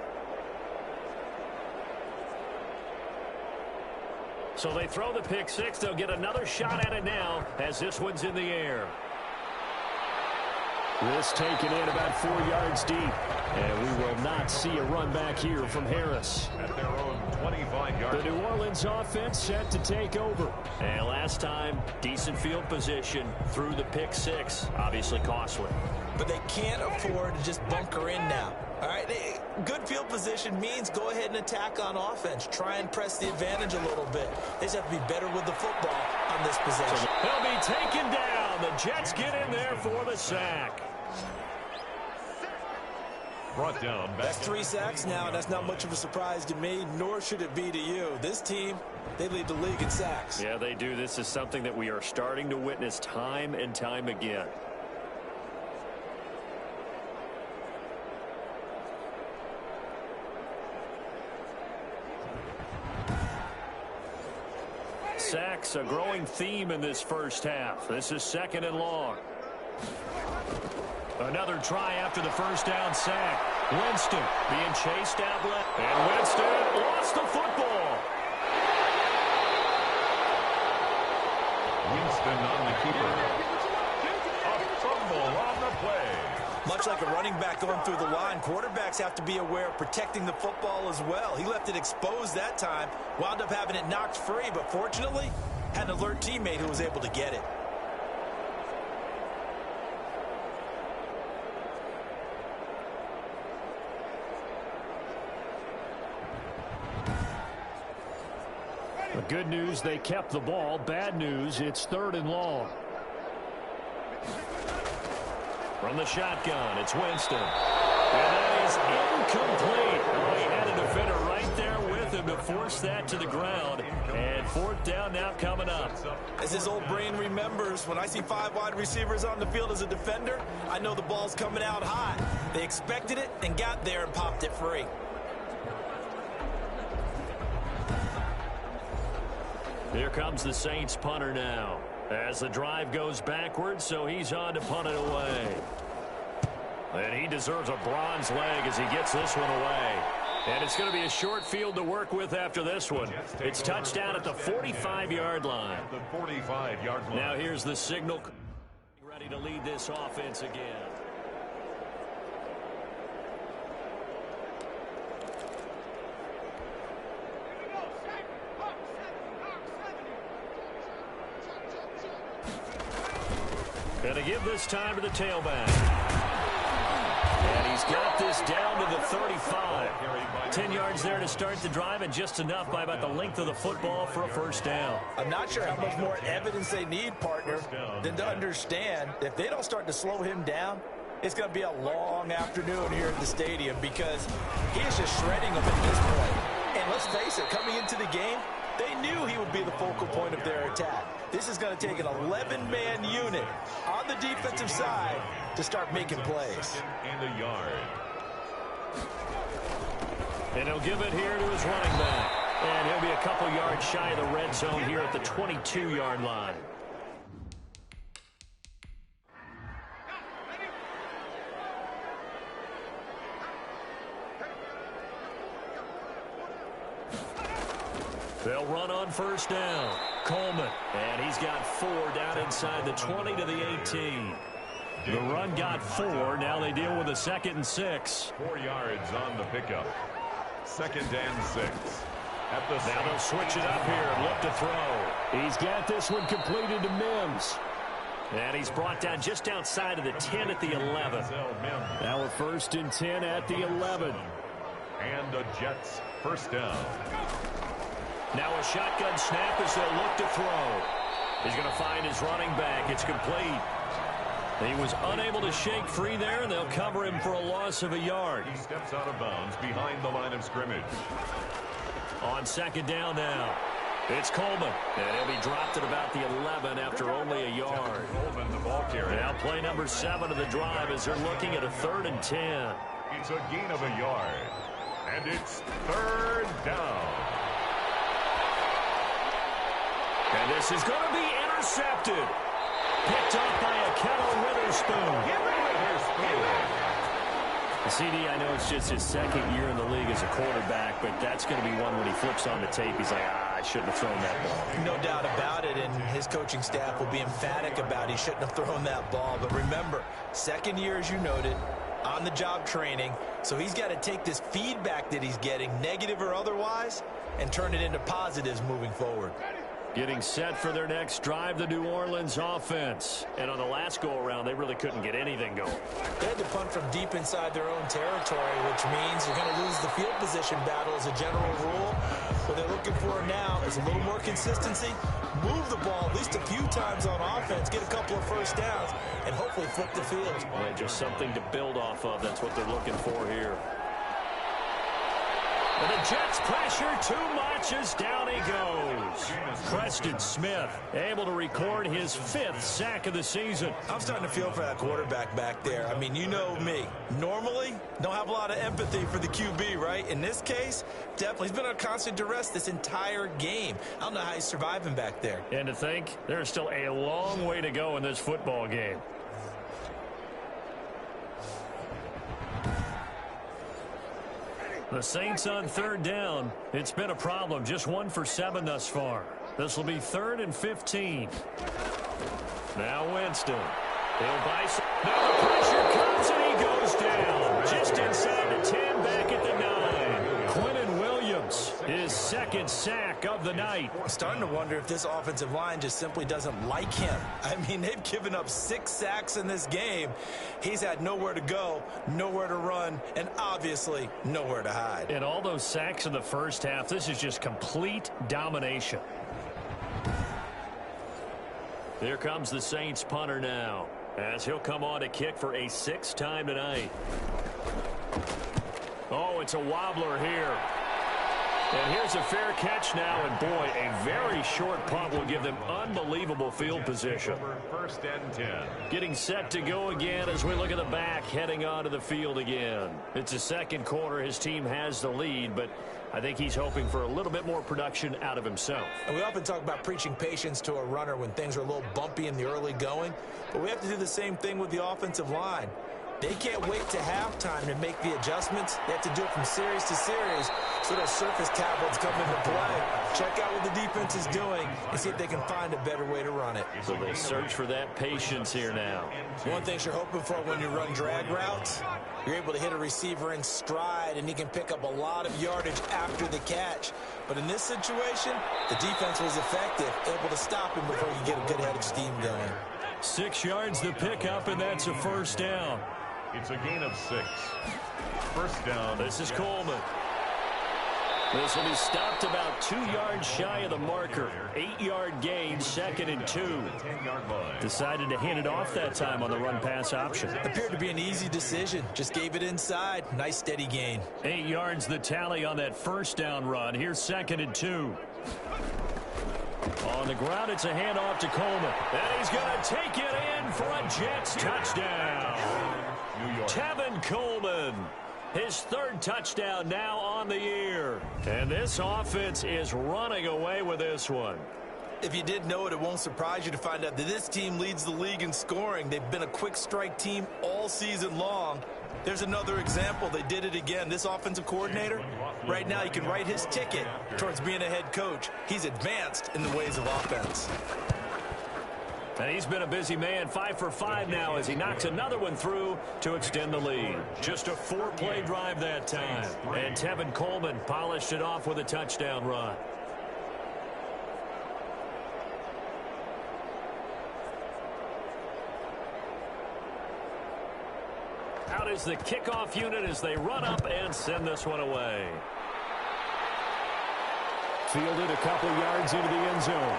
So they throw the pick six. They'll get another shot at it now as this one's in the air. This taken in about 4 yards deep. And we will not see a run back here from Harris. At their own 25-yard. The New Orleans offense set to take over. And last time, decent field position through the pick six. Obviously costly. But they can't afford to just bunker in now. All right, good field position means go ahead and attack on offense. Try and press the advantage a little bit. They just have to be better with the football on this possession. He'll be taken down. The Jets get in there for the sack. Brought down. That's 3 sacks now, and that's not much of a surprise to me, nor should it be to you. This team, they lead the league in sacks. Yeah, they do. This is something that we are starting to witness time and time again. Sacks, a growing theme in this first half. This is 2nd and long. Another try after the first down sack. Winston being chased out left. And Winston lost the football. Winston on the keeper. A fumble on the play. Much like a running back going through the line, quarterbacks have to be aware of protecting the football as well. He left it exposed that time, wound up having it knocked free, but fortunately, had an alert teammate who was able to get it. The good news, they kept the ball. Bad news, it's 3rd and long. From the shotgun, it's Winston. And that is incomplete. Oh, he had a defender right there with him to force that to the ground. And 4th down now coming up. As his old brain remembers, when I see 5 wide receivers on the field as a defender, I know the ball's coming out high. They expected it and got there and popped it free. Here comes the Saints punter now. As the drive goes backwards, so he's on to punt it away. And he deserves a bronze leg as he gets this one away. And it's going to be a short field to work with after this one. It's touchdown at the 45-yard line. The 45-yard line. Now here's the signal. Ready to lead this offense again. Going to give this time to the tailback. He's got this down to the 35. 10 yards there to start the drive, and just enough by about the length of the football for a first down. I'm not sure how much more evidence they need, partner, than to understand if they don't start to slow him down, it's going to be a long afternoon here at the stadium because he is just shredding them at this point. And let's face it, coming into the game, they knew he would be the focal point of their attack. This is going to take an 11-man unit on the defensive side to start making plays. And a yard. And he'll give it here to his running back. And he'll be a couple yards shy of the red zone here at the 22-yard line. They'll run on first down. Coleman. And he's got 4 down inside the 20 to the 18. The run got 4. Now they deal with a 2nd and 6. 4 yards on the pickup. 2nd and 6. Now they'll switch it up here and look to throw. He's got this one completed to Mims. And he's brought down just outside of the 10 at the 11. Now a 1st and 10 at the 11. And the Jets first down. Now a shotgun snap as they'll look to throw. He's going to find his running back. It's complete. He was unable to shake free there, and they'll cover him for a loss of a yard. He steps out of bounds behind the line of scrimmage. On 2nd down now, it's Coleman. And he'll be dropped at about the 11 after only a yard. Coleman, the ball carrier. Now play number 7 of the drive as they're looking at a 3rd and 10. It's a gain of a yard. And it's 3rd down. And this is going to be intercepted. Picked up by a Kettle Witherspoon. CD, I know it's just his 2nd year in the league as a quarterback, but that's going to be one when he flips on the tape. He's like, I shouldn't have thrown that ball. No doubt about it, and his coaching staff will be emphatic about he shouldn't have thrown that ball. But remember, 2nd year, as you noted, on-the-job training, so he's got to take this feedback that he's getting, negative or otherwise, and turn it into positives moving forward. Getting set for their next drive, the New Orleans offense. And on the last go-around, they really couldn't get anything going. They had to punt from deep inside their own territory, which means you're going to lose the field position battle as a general rule. What they're looking for now is a little more consistency, move the ball at least a few times on offense, get a couple of first downs, and hopefully flip the field. Well, just something to build off of. That's what they're looking for here. And the Jets pressure too much as down he goes. Preston Smith able to record his 5th sack of the season. I'm starting to feel for that quarterback back there. I mean, you know me. Normally, don't have a lot of empathy for the QB, right? In this case, definitely. He's been on constant duress this entire game. I don't know how he's surviving back there. And to think, there's still a long way to go in this football game. The Saints on 3rd down. It's been a problem. Just 1 for 7 thus far. This will be 3rd and 15. Now Winston. He'll buy some. Now the pressure comes and he goes down. Just inside the 10, back at the 9. Quentin Williams, his 2nd sack of the night. I'm starting to wonder if this offensive line just simply doesn't like him. I mean, they've given up 6 sacks in this game. He's had nowhere to go, nowhere to run, and obviously nowhere to hide. And all those sacks in the first half, this is just complete domination. Here comes the Saints punter now, as he'll come on to kick for a 6th time tonight. Oh, it's a wobbler here. And here's a fair catch now, and boy, a very short punt will give them unbelievable field position. 1st and 10. Getting set to go again as we look at the back, heading onto the field again. It's the 2nd quarter. His team has the lead, but I think he's hoping for a little bit more production out of himself. And we often talk about preaching patience to a runner when things are a little bumpy in the early going, but we have to do the same thing with the offensive line. They can't wait to halftime to make the adjustments. They have to do it from series to series so those surface tablets come into play. Check out what the defense is doing and see if they can find a better way to run it. So they search for that patience here now. One thing you're hoping for when you run drag routes, you're able to hit a receiver in stride and he can pick up a lot of yardage after the catch. But in this situation, the defense was effective, able to stop him before you get a good head of steam going. 6 yards the pickup, and that's a 1st down. It's a gain of 6. First down. This is Coleman. This will be stopped about 2 yards shy of the marker. 8-yard gain, 2nd and 2. Decided to hand it off that time on the run-pass option. Appeared to be an easy decision. Just gave it inside. Nice steady gain. 8 yards the tally on that first down run. Here's 2nd and 2. On the ground, it's a handoff to Coleman. And he's going to take it in for a Jets touchdown. Tevin Coleman. His 3rd touchdown now on the year. And this offense is running away with this one. If you did know it, it won't surprise you to find out that this team leads the league in scoring. They've been a quick strike team all season long. There's another example. They did it again. This offensive coordinator, right now, he can write his ticket towards being a head coach. He's advanced in the ways of offense. And he's been a busy man, 5 for 5 now as he knocks another one through to extend the lead. Just a 4-play drive that time. And Tevin Coleman polished it off with a touchdown run. Out is the kickoff unit as they run up and send this one away. Fielded a couple yards into the end zone.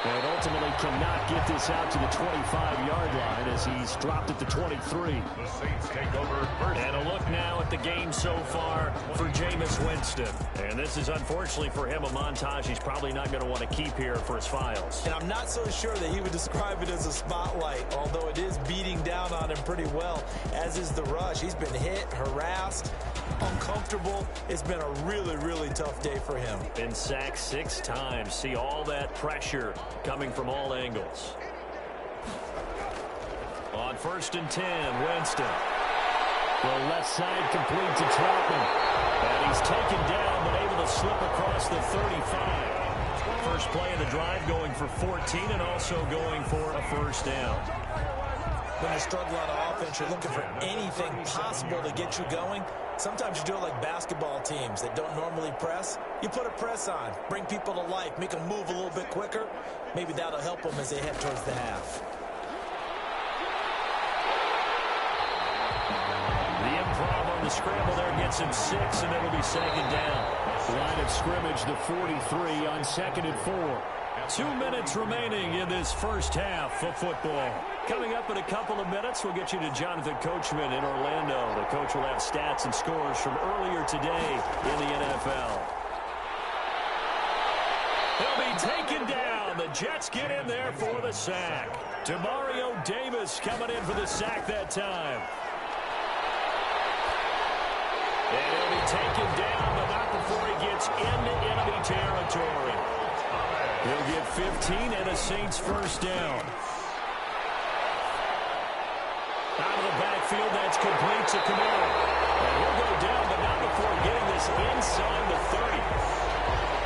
And ultimately cannot get this out to the 25-yard line as he's dropped at the 23. The Saints take over first. And a look now at the game so far for Jameis Winston. And this is unfortunately for him a montage he's probably not going to want to keep here for his files. And I'm not so sure that he would describe it as a spotlight, although it is beating down on him pretty well, as is the rush. He's been hit, harassed, uncomfortable. It's been a really, really tough day for him. Been sacked 6 times. See all that pressure coming from all angles. On 1st and 10, Winston. The left side complete to Troutman. And he's taken down but able to slip across the 35. First play of the drive going for 14 and also going for a first down. When you're struggling on offense, you're looking for anything possible to get you going. Sometimes you do it like basketball teams that don't normally press. You put a press on, bring people to life, make them move a little bit quicker. Maybe that'll help them as they head towards the half. The improv on the scramble there gets him 6, and it'll be 2nd down. Line of scrimmage, the 43 on 2nd and 4. 2 minutes remaining in this first half of football. Coming up in a couple of minutes, we'll get you to Jonathan Coachman in Orlando. The coach will have stats and scores from earlier today in the NFL. He'll be taken down. The Jets get in there for the sack. Demario Davis coming in for the sack that time. And he'll be taken down, but not before he gets into enemy territory. He'll get 15 and a Saints first down. Out of the backfield, that's complete to Kamara. And he'll go down, but not before getting this inside the 30.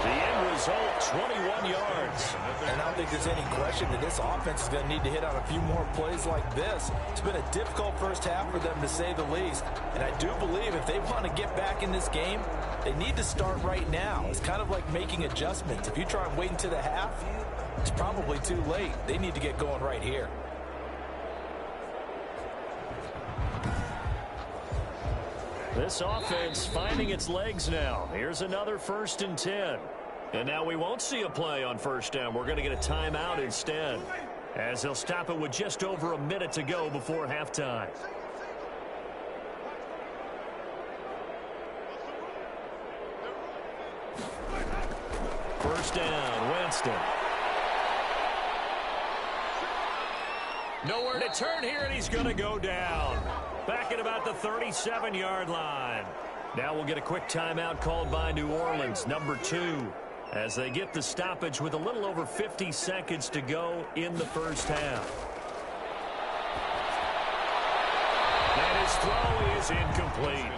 The end result, 21 yards. And I don't think there's any question that this offense is going to need to hit on a few more plays like this. It's been a difficult first half for them, to say the least. And I do believe if they want to get back in this game, they need to start right now. It's kind of like making adjustments. If you try and wait until the half, it's probably too late. They need to get going right here. This offense finding its legs now. Here's another 1st and 10. And now we won't see a play on first down. We're going to get a timeout instead, as they'll stop it with just over a minute to go before halftime. First down, Winston. Nowhere to turn here, and he's going to go down. Back at about the 37-yard line. Now we'll get a quick timeout called by New Orleans, number 2, as they get the stoppage with a little over 50 seconds to go in the first half. And his throw is incomplete.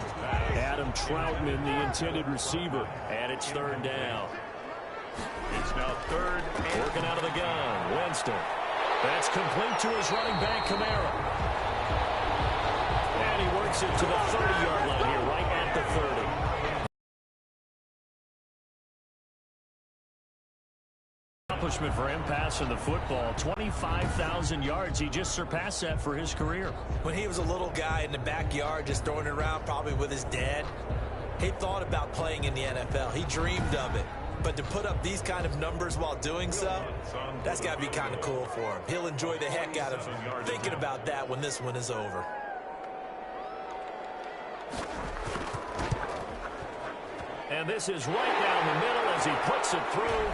Adam Troutman, the intended receiver, and it's 3rd down. It's now 3rd. Working out of the gun, Winston. That's complete to his running back, Kamara. And he works it to the 30-yard line here, right at the 30. accomplishment for him passing the football. 25,000 yards. He just surpassed that for his career. When he was a little guy in the backyard just throwing it around probably with his dad, he thought about playing in the NFL. He dreamed of it. But to put up these kind of numbers while doing so, that's got to be kind of cool for him. He'll enjoy the heck out of thinking about that when this one is over. And this is right down the middle as he puts it through.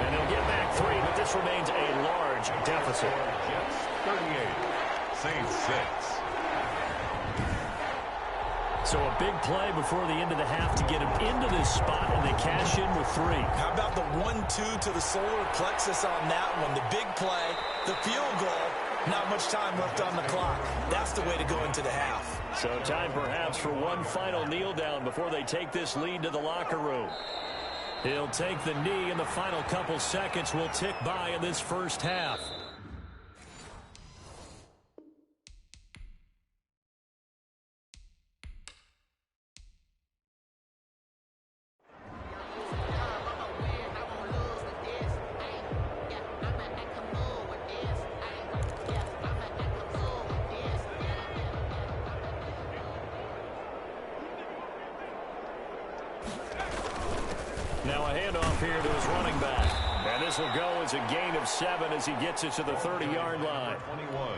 And he'll get back 3, but this remains a large deficit. Jets 38, Saints 6. So a big play before the end of the half to get him into this spot, and they cash in with 3. How about the 1-2 to the solar plexus on that one? The big play, the field goal, not much time left on the clock. That's the way to go into the half. So time perhaps for one final kneel down before they take this lead to the locker room. He'll take the knee, and the final couple seconds will tick by in this first half. Now a handoff here to his running back. And this will go as a gain of 7 as he gets it to the 30-yard line. 21.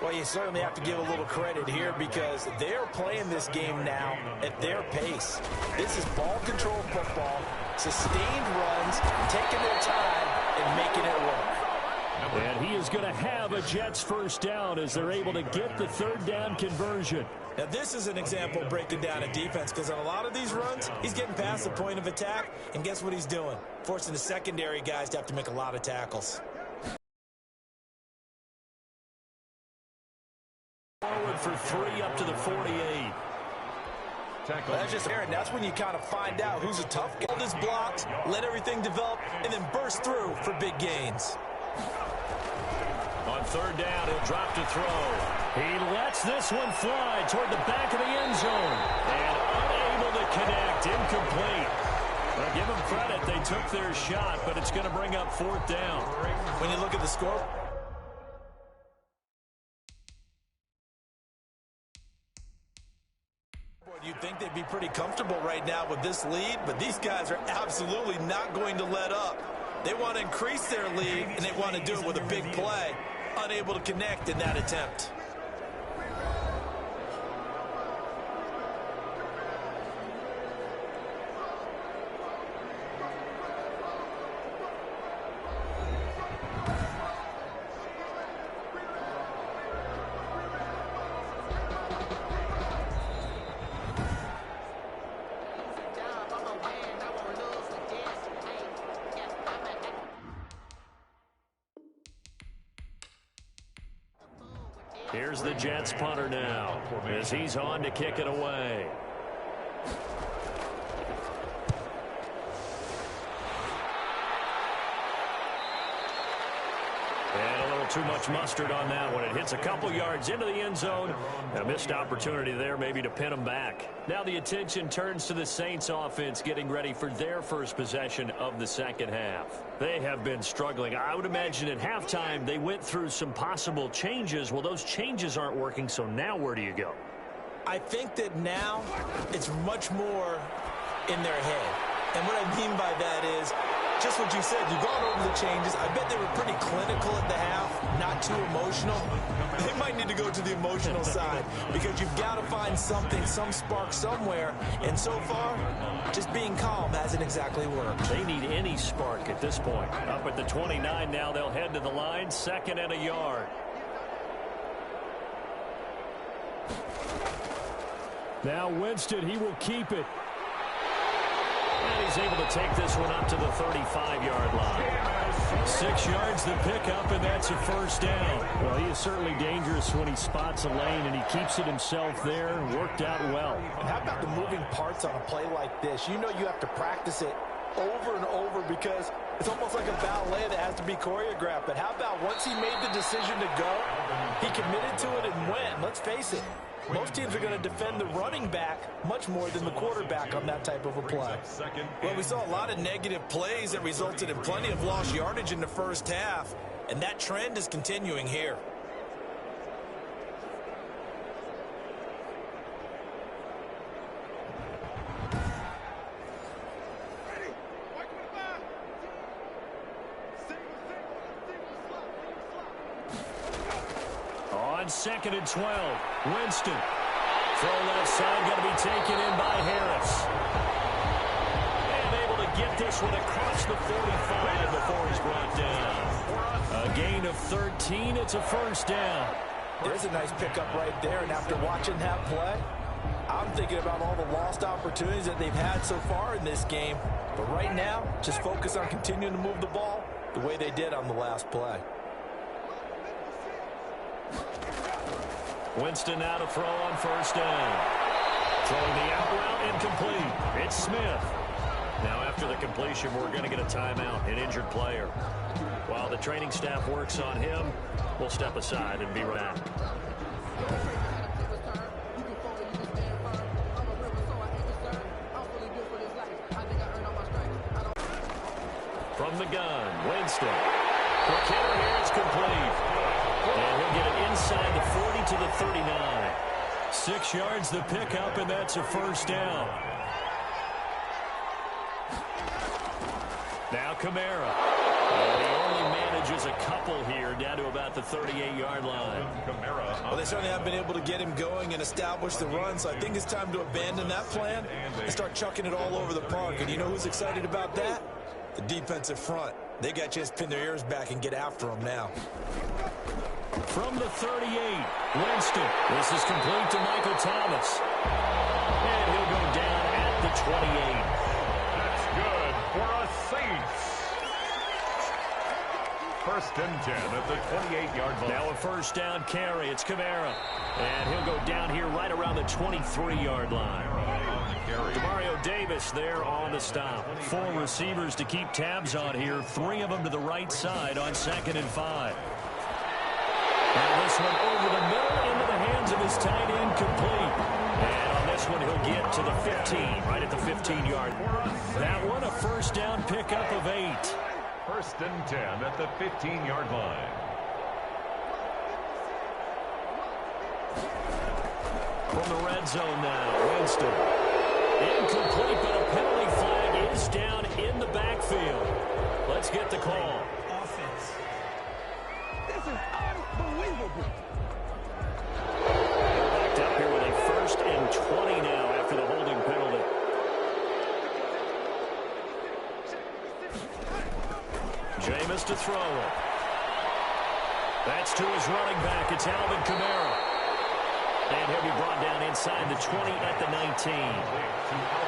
Well, you certainly have to give a little credit here because they're playing this game now at their pace. This is ball control football, sustained runs, taking their time, and making it work. And he is going to have a Jets first down as they're able to get the third down conversion. Now, this is an example of breaking down a defense because on a lot of these runs, he's getting past the point of attack, and guess what he's doing? Forcing the secondary guys to have to make a lot of tackles. Forward for 3 up to the 48. Well, that's just Aaron. That's when you kind of find out who's a tough guy. Hold his blocks, let everything develop, and then burst through for big gains. On third down, he'll drop to throw. He lets this one fly toward the back of the end zone. And unable to connect, incomplete. Well, give them credit, they took their shot, but it's going to bring up 4th down. When you look at the score, you'd think they'd be pretty comfortable right now with this lead, but these guys are absolutely not going to let up. They want to increase their lead, and they want to do it with a big play. Unable to connect in that attempt. Here's the Jets punter now as he's on to kick it away. And a little too much mustard on that one. It hits a couple yards into the end zone. A missed opportunity there maybe to pin them back. Now the attention turns to the Saints offense getting ready for their first possession of the second half. They have been struggling. I would imagine at halftime they went through some possible changes. Well, those changes aren't working, so now where do you go? I think that now it's much more in their head. And what I mean by that is just what you said. You've gone over the changes. I bet they were pretty clinical at the half, not too emotional. They might need to go to the emotional side because you've got to find something, some spark somewhere. And so far, just being calm hasn't exactly worked. They need any spark at this point. Up at the 29 now, they'll head to the line, 2nd and a yard. Now Winston, he will keep it. And he's able to take this one up to the 35-yard line. 6 yards the pickup, and that's a first down. Well, he is certainly dangerous when he spots a lane, and he keeps it himself there. Worked out well. And how about the moving parts on a play like this? You know you have to practice it over and over because it's almost like a ballet that has to be choreographed. But how about once he made the decision to go, he committed to it and went. Let's face it, most teams are going to defend the running back much more than the quarterback on that type of a play. Well, we saw a lot of negative plays that resulted in plenty of lost yardage in the first half, and that trend is continuing here. On 2nd and 12, Winston. Throw left side, going to be taken in by Harris. And able to get this one across the 45 before he's brought down. A gain of 13, it's a first down. There's a nice pickup right there, and after watching that play, I'm thinking about all the lost opportunities that they've had so far in this game. But right now, just focus on continuing to move the ball the way they did on the last play. Winston now to throw on first down. Throwing the out route incomplete. It's Smith. Now after the completion, we're going to get a timeout, an injured player. While the training staff works on him, we'll step aside and be right back. From the gun, Winston. McKinnon here is complete. And he'll get it inside the 40 to the 39. 6 yards the pickup, and that's a first down. Now Kamara. And he only manages a couple here down to about the 38-yard line. Well, they certainly have been able to get him going and establish the run, so I think it's time to abandon that plan and start chucking it all over the park. And you know who's excited about that? The defensive front. They got a chance to pin their ears back and get after him now. From the 38, Winston. This is complete to Michael Thomas. And he'll go down at the 28. That's good for a Saints. First and 10 at the 28-yard line. Now a first down carry. It's Kamara. And he'll go down here right around the 23-yard line. Demario Davis there on the stop. 4 receivers to keep tabs on here. 3 of them to the right side on 2nd and 5. Now this one over the middle into the hands of his tight end, complete. And on this one he'll get to the 15, right at the 15-yard. That one a first down pickup of 8. First and 10 at the 15-yard line. From the red zone now, Winston. Incomplete, but a penalty flag is down in the backfield. Let's get the call. Offense. This is unbelievable. They're backed up here with a first and 20 now after the holding penalty. Jameis to throw it. That's to his running back. It's Alvin Kamara. And he'll be brought down inside the 20 at the 19.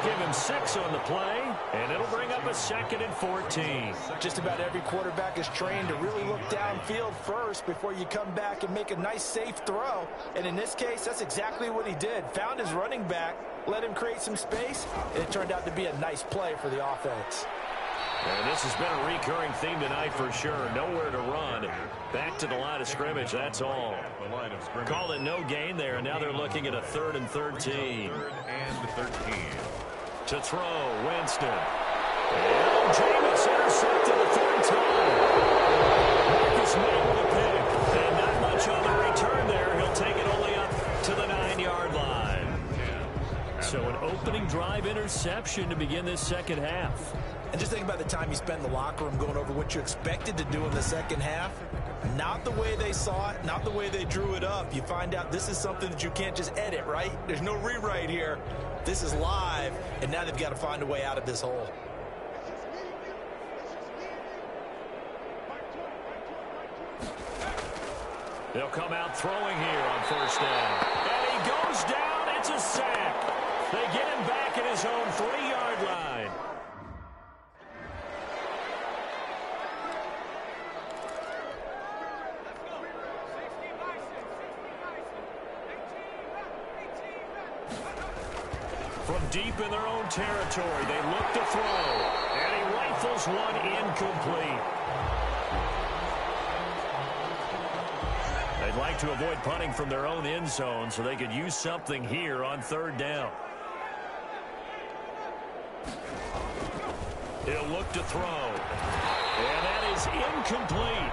Give him 6 on the play, and it'll bring up a 2nd and 14. Just about every quarterback is trained to really look downfield first before you come back and make a nice, safe throw. And in this case, that's exactly what he did. Found his running back, let him create some space, and it turned out to be a nice play for the offense. And this has been a recurring theme tonight for sure. Nowhere to run. Back to the line of scrimmage, that's all. Called it no gain there, and now they're looking at a 3rd and 13. 3rd and 13. To throw, Winston. And Jameis intercepted the 3rd time. Marcus May with a pick. And not much on the return there. He'll take it only up to the 9-yard line. So an opening drive interception to begin this second half. And just think about the time you spent in the locker room going over what you expected to do in the second half. Not the way they saw it, not the way they drew it up. You find out this is something that you can't just edit, right? There's no rewrite here. This is live, and now they've got to find a way out of this hole. They'll come out throwing here on first down. And he goes down. It's a sack. They get him back at his own 3-yard line. From deep in their own territory, they look to throw. And he rifles one incomplete. A They'd like to avoid punting from their own end zone so they could use something here on third down. He'll look to throw. And that is incomplete.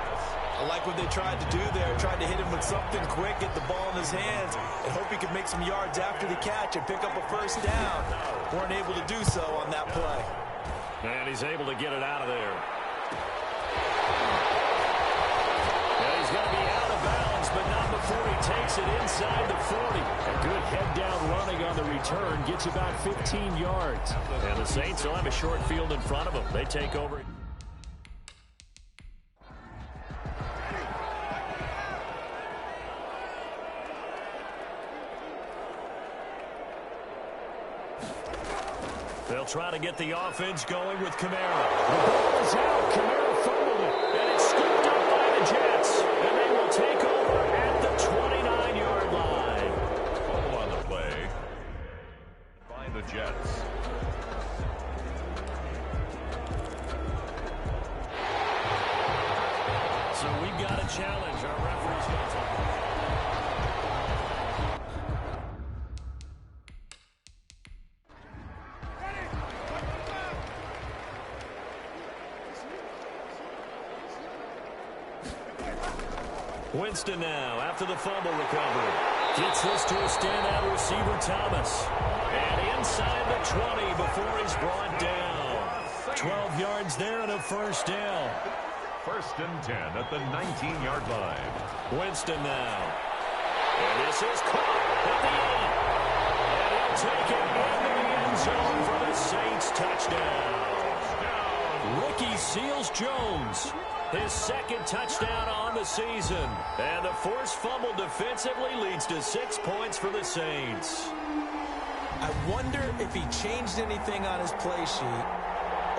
I like what they tried to do there. Tried to hit him with something quick, get the ball in his hands, and hope he could make some yards after the catch and pick up a first down. Weren't able to do so on that play. And he's able to get it out of there. And he's going to be out of bounds, but not before he takes it inside the 40. A good head-down running on the return gets about 15 yards. And the Saints will have a short field in front of them. They take over. They'll try to get the offense going with Kamara. The ball is out. Kamara fumbled it. And it's scooped up by the Jets. And they will take over at the 29-yard line. Fumble on the play by the Jets. So we've got a challenge. Our referee's going to take. Winston now, after the fumble recovery, gets this to a standout receiver, Thomas. And inside the 20 before he's brought down. 12 yards there and a first down. First and 10 at the 19-yard line. Winston now. And this is caught at the 8. And he'll take it into the end zone for the Saints touchdown. Ricky Seals-Jones. His second touchdown on the season. And the forced fumble defensively leads to 6 points for the Saints. I wonder if he changed anything on his play sheet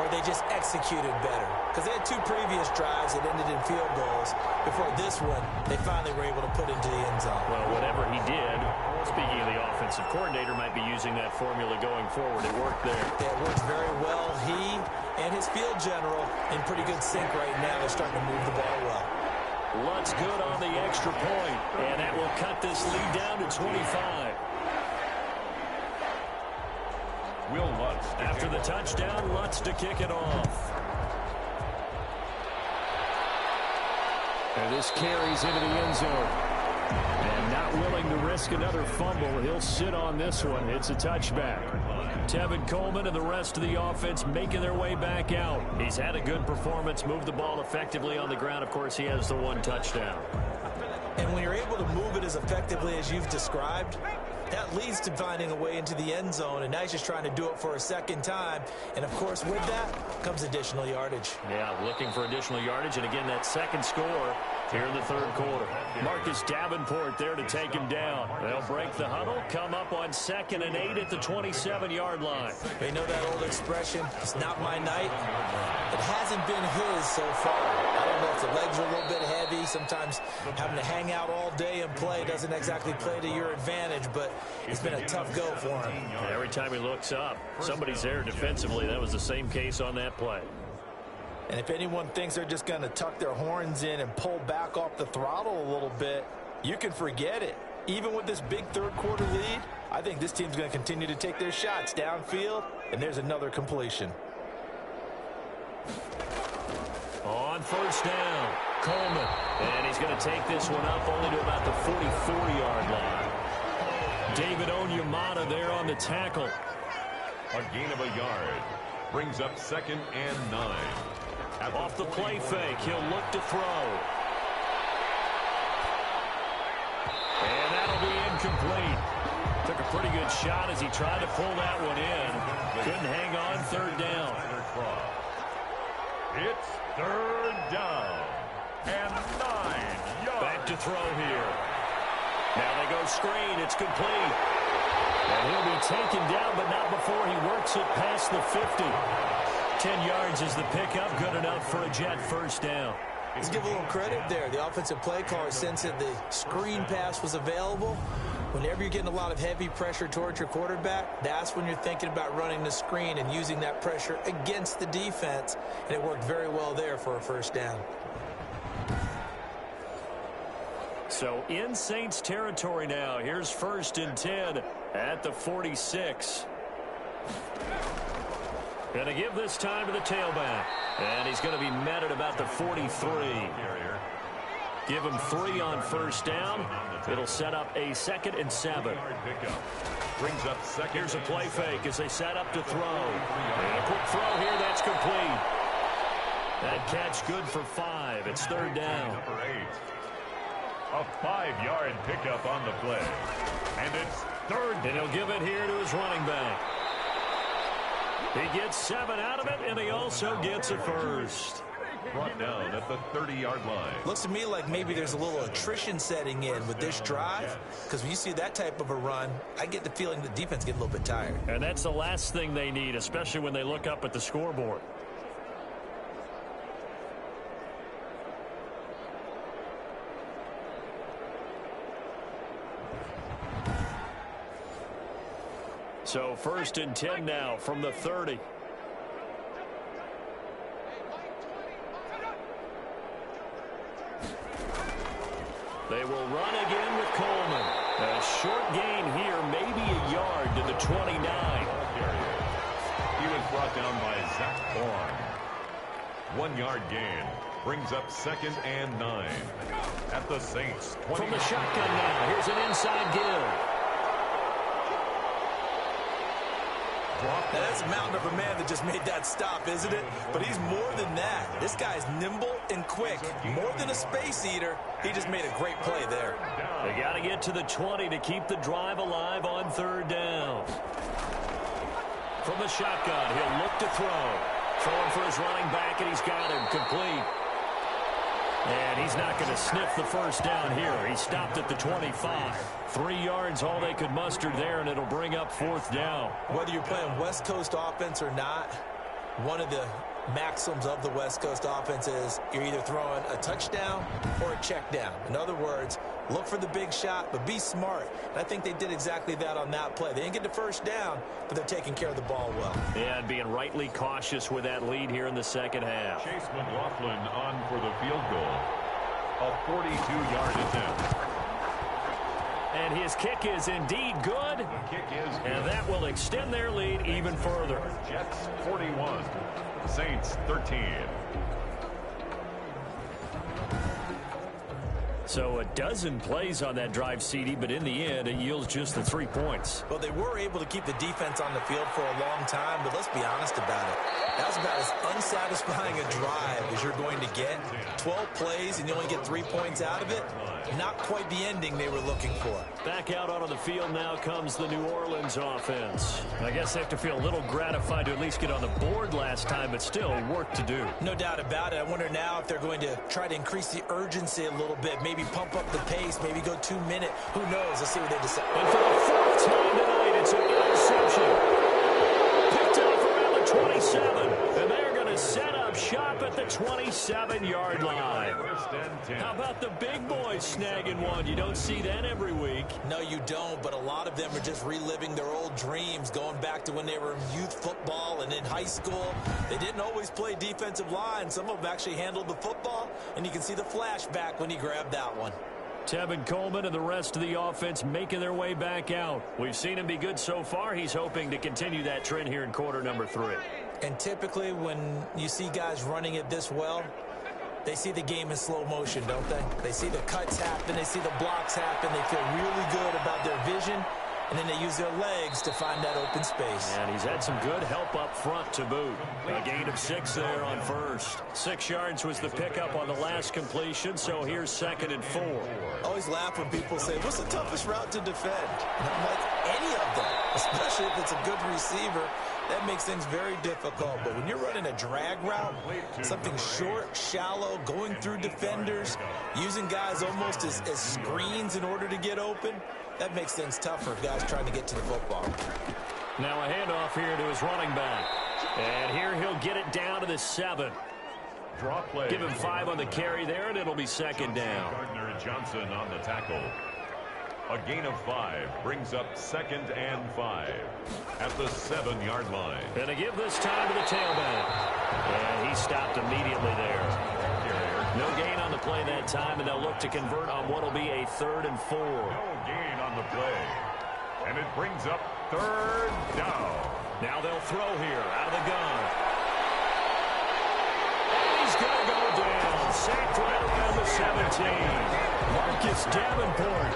or they just executed better. Because they had two previous drives that ended in field goals. Before this one, they finally were able to put into the end zone. Well, whatever he did, speaking of the offensive coordinator, might be using that formula going forward. It worked there. It works very well. He and his field general in pretty good sync right now. They're starting to move the ball well. Lutz good on the extra point, and that will cut this lead down to 25. Will Lutz. After the touchdown, Lutz to kick it off. And this carries into the end zone. And not willing to risk another fumble, he'll sit on this one. It's a touchback. Tevin Coleman and the rest of the offense making their way back out. He's had a good performance, moved the ball effectively on the ground. Of course, he has the one touchdown. And when you're able to move it as effectively as you've described, that leads to finding a way into the end zone, and now he's just trying to do it for a second time. And, of course, with that comes additional yardage. Yeah, looking for additional yardage, and again, that second score here in the third quarter. Marcus Davenport there to take him down. They'll break the huddle, come up on 2nd and 8 at the 27-yard line. They know that old expression, it's not my night. It hasn't been his so far. I don't know if the legs are a little bit heavy. Sometimes having to hang out all day and play doesn't exactly play to your advantage, but it's been a tough go for him. Every time he looks up, somebody's there defensively. That was the same case on that play. And if anyone thinks they're just going to tuck their horns in and pull back off the throttle a little bit, you can forget it. Even with this big third quarter lead, I think this team's going to continue to take their shots downfield, and there's another completion. On first down, Coleman. And he's going to take this one up only to about the 44-yard line. David Onyemata there on the tackle. A gain of a yard. Brings up 2nd and 9. Off the play fake, he'll look to throw. And that'll be incomplete. Took a pretty good shot as he tried to pull that one in. Couldn't hang on, third down. It's third down and 9 yards. Back to throw here. Now they go screen. It's complete. And he'll be taken down, but not before he works it past the 50. 10 yards is the pickup. Good enough for a Jet first down. Let's give a little credit there. The offensive play caller sensed that the screen pass was available. Whenever you're getting a lot of heavy pressure towards your quarterback, that's when you're thinking about running the screen and using that pressure against the defense. And it worked very well there for a first down. So in Saints territory now. Here's 1st and 10 at the 46. Going to give this time to the tailback. And he's going to be met at about the 43. Give him 3 on 1st down. It'll set up a 2nd and 7. Brings up second. Here's a play fake as they set up to throw. And a quick throw here. That's complete. That catch good for 5. It's 3rd down. Number 8. A 5-yard pickup on the play. And it's 3rd. And he'll give it here to his running back. He gets 7 out of it, and he also gets a 1st. Brought down at the 30-yard line. Looks to me like maybe there's a little attrition setting in with this drive, because when you see that type of a run, I get the feeling the defense gets a little bit tired. And that's the last thing they need, especially when they look up at the scoreboard. So 1st and 10 now from the 30. They will run again with Coleman. A short gain here, maybe a yard to the 29. He was brought down by Zach Bourne. 1-yard gain. Brings up 2nd and 9. At the Saints. 20. From the shotgun now, here's an inside give. Now, that's a mountain of a man that just made that stop, isn't it? But he's more than that. This guy's nimble and quick. More than a space eater. He just made a great play there. They got to get to the 20 to keep the drive alive on 3rd down. From the shotgun, he'll look to throw. Throwing for his running back, and he's got him complete. And he's not going to sniff the 1st down here. He stopped at the 25. 3 yards, all they could muster there, and it'll bring up 4th down. Whether you're playing West Coast offense or not, one of the maxims of the West Coast offense is you're either throwing a touchdown or a check down. In other words, look for the big shot, but be smart. And I think they did exactly that on that play. They didn't get the 1st down, but they're taking care of the ball well. Yeah, and being rightly cautious with that lead here in the 2nd half. Chase McLaughlin on for the field goal. A 42-yard attempt. And his kick is indeed good. Kick is good. And that will extend their lead even further. Jets 41. Saints 13. So a dozen plays on that drive, CD, but in the end, it yields just the 3 points. Well, they were able to keep the defense on the field for a long time, but let's be honest about it. That was about as unsatisfying a drive as you're going to get. 12 plays and you only get 3 points out of it. Not quite the ending they were looking for. Back out onto the field now comes the New Orleans offense. I guess they have to feel a little gratified to at least get on the board last time, but still work to do. No doubt about it. I wonder now if they're going to try to increase the urgency a little bit, maybe pump up the pace, maybe go 2 minute. Who knows? Let's see what they decide. And for the 4th time tonight, it's an interception. Picked off around the 27. And they're going to set up shop at the 27-yard line. How about the big boys snagging one? You don't see that every week. No, you don't, but a lot of them are just reliving their old dreams, going back to when they were in youth football and in high school. They didn't always play defensive line. Some of them actually handled the football, and you can see the flashback when he grabbed that one. Tevin Coleman and the rest of the offense making their way back out. We've seen him be good so far. He's hoping to continue that trend here in quarter number 3. And typically when you see guys running it this well, they see the game in slow motion, don't they? They see the cuts happen. They see the blocks happen. They feel really good about their vision. And then they use their legs to find that open space. And he's had some good help up front to boot. A gain of 6 there on 1st. 6 yards was the pickup on the last completion, so here's 2nd and 4. I always laugh when people say, what's the toughest route to defend? And I'm like, any of them, especially if it's a good receiver. That makes things very difficult. But when you're running a drag route, something short, shallow, going through defenders, using guys almost as screens in order to get open, that makes things tougher for guys trying to get to the football. Now a handoff here to his running back. And here he'll get it down to the 7. Draw play. Give him 5 on the carry there, and it'll be 2nd down. Gardner Johnson on the tackle. A gain of 5 brings up 2nd and 5 at the 7-yard line. And to give this time to the tailback. And he stopped immediately there. No gain on the play that time, and they'll look to convert on what will be a 3rd and 4. No gain on the play. And it brings up 3rd down. Now they'll throw here out of the gun. And he's going to go down. Sacked right around the 17. Marcus Davenport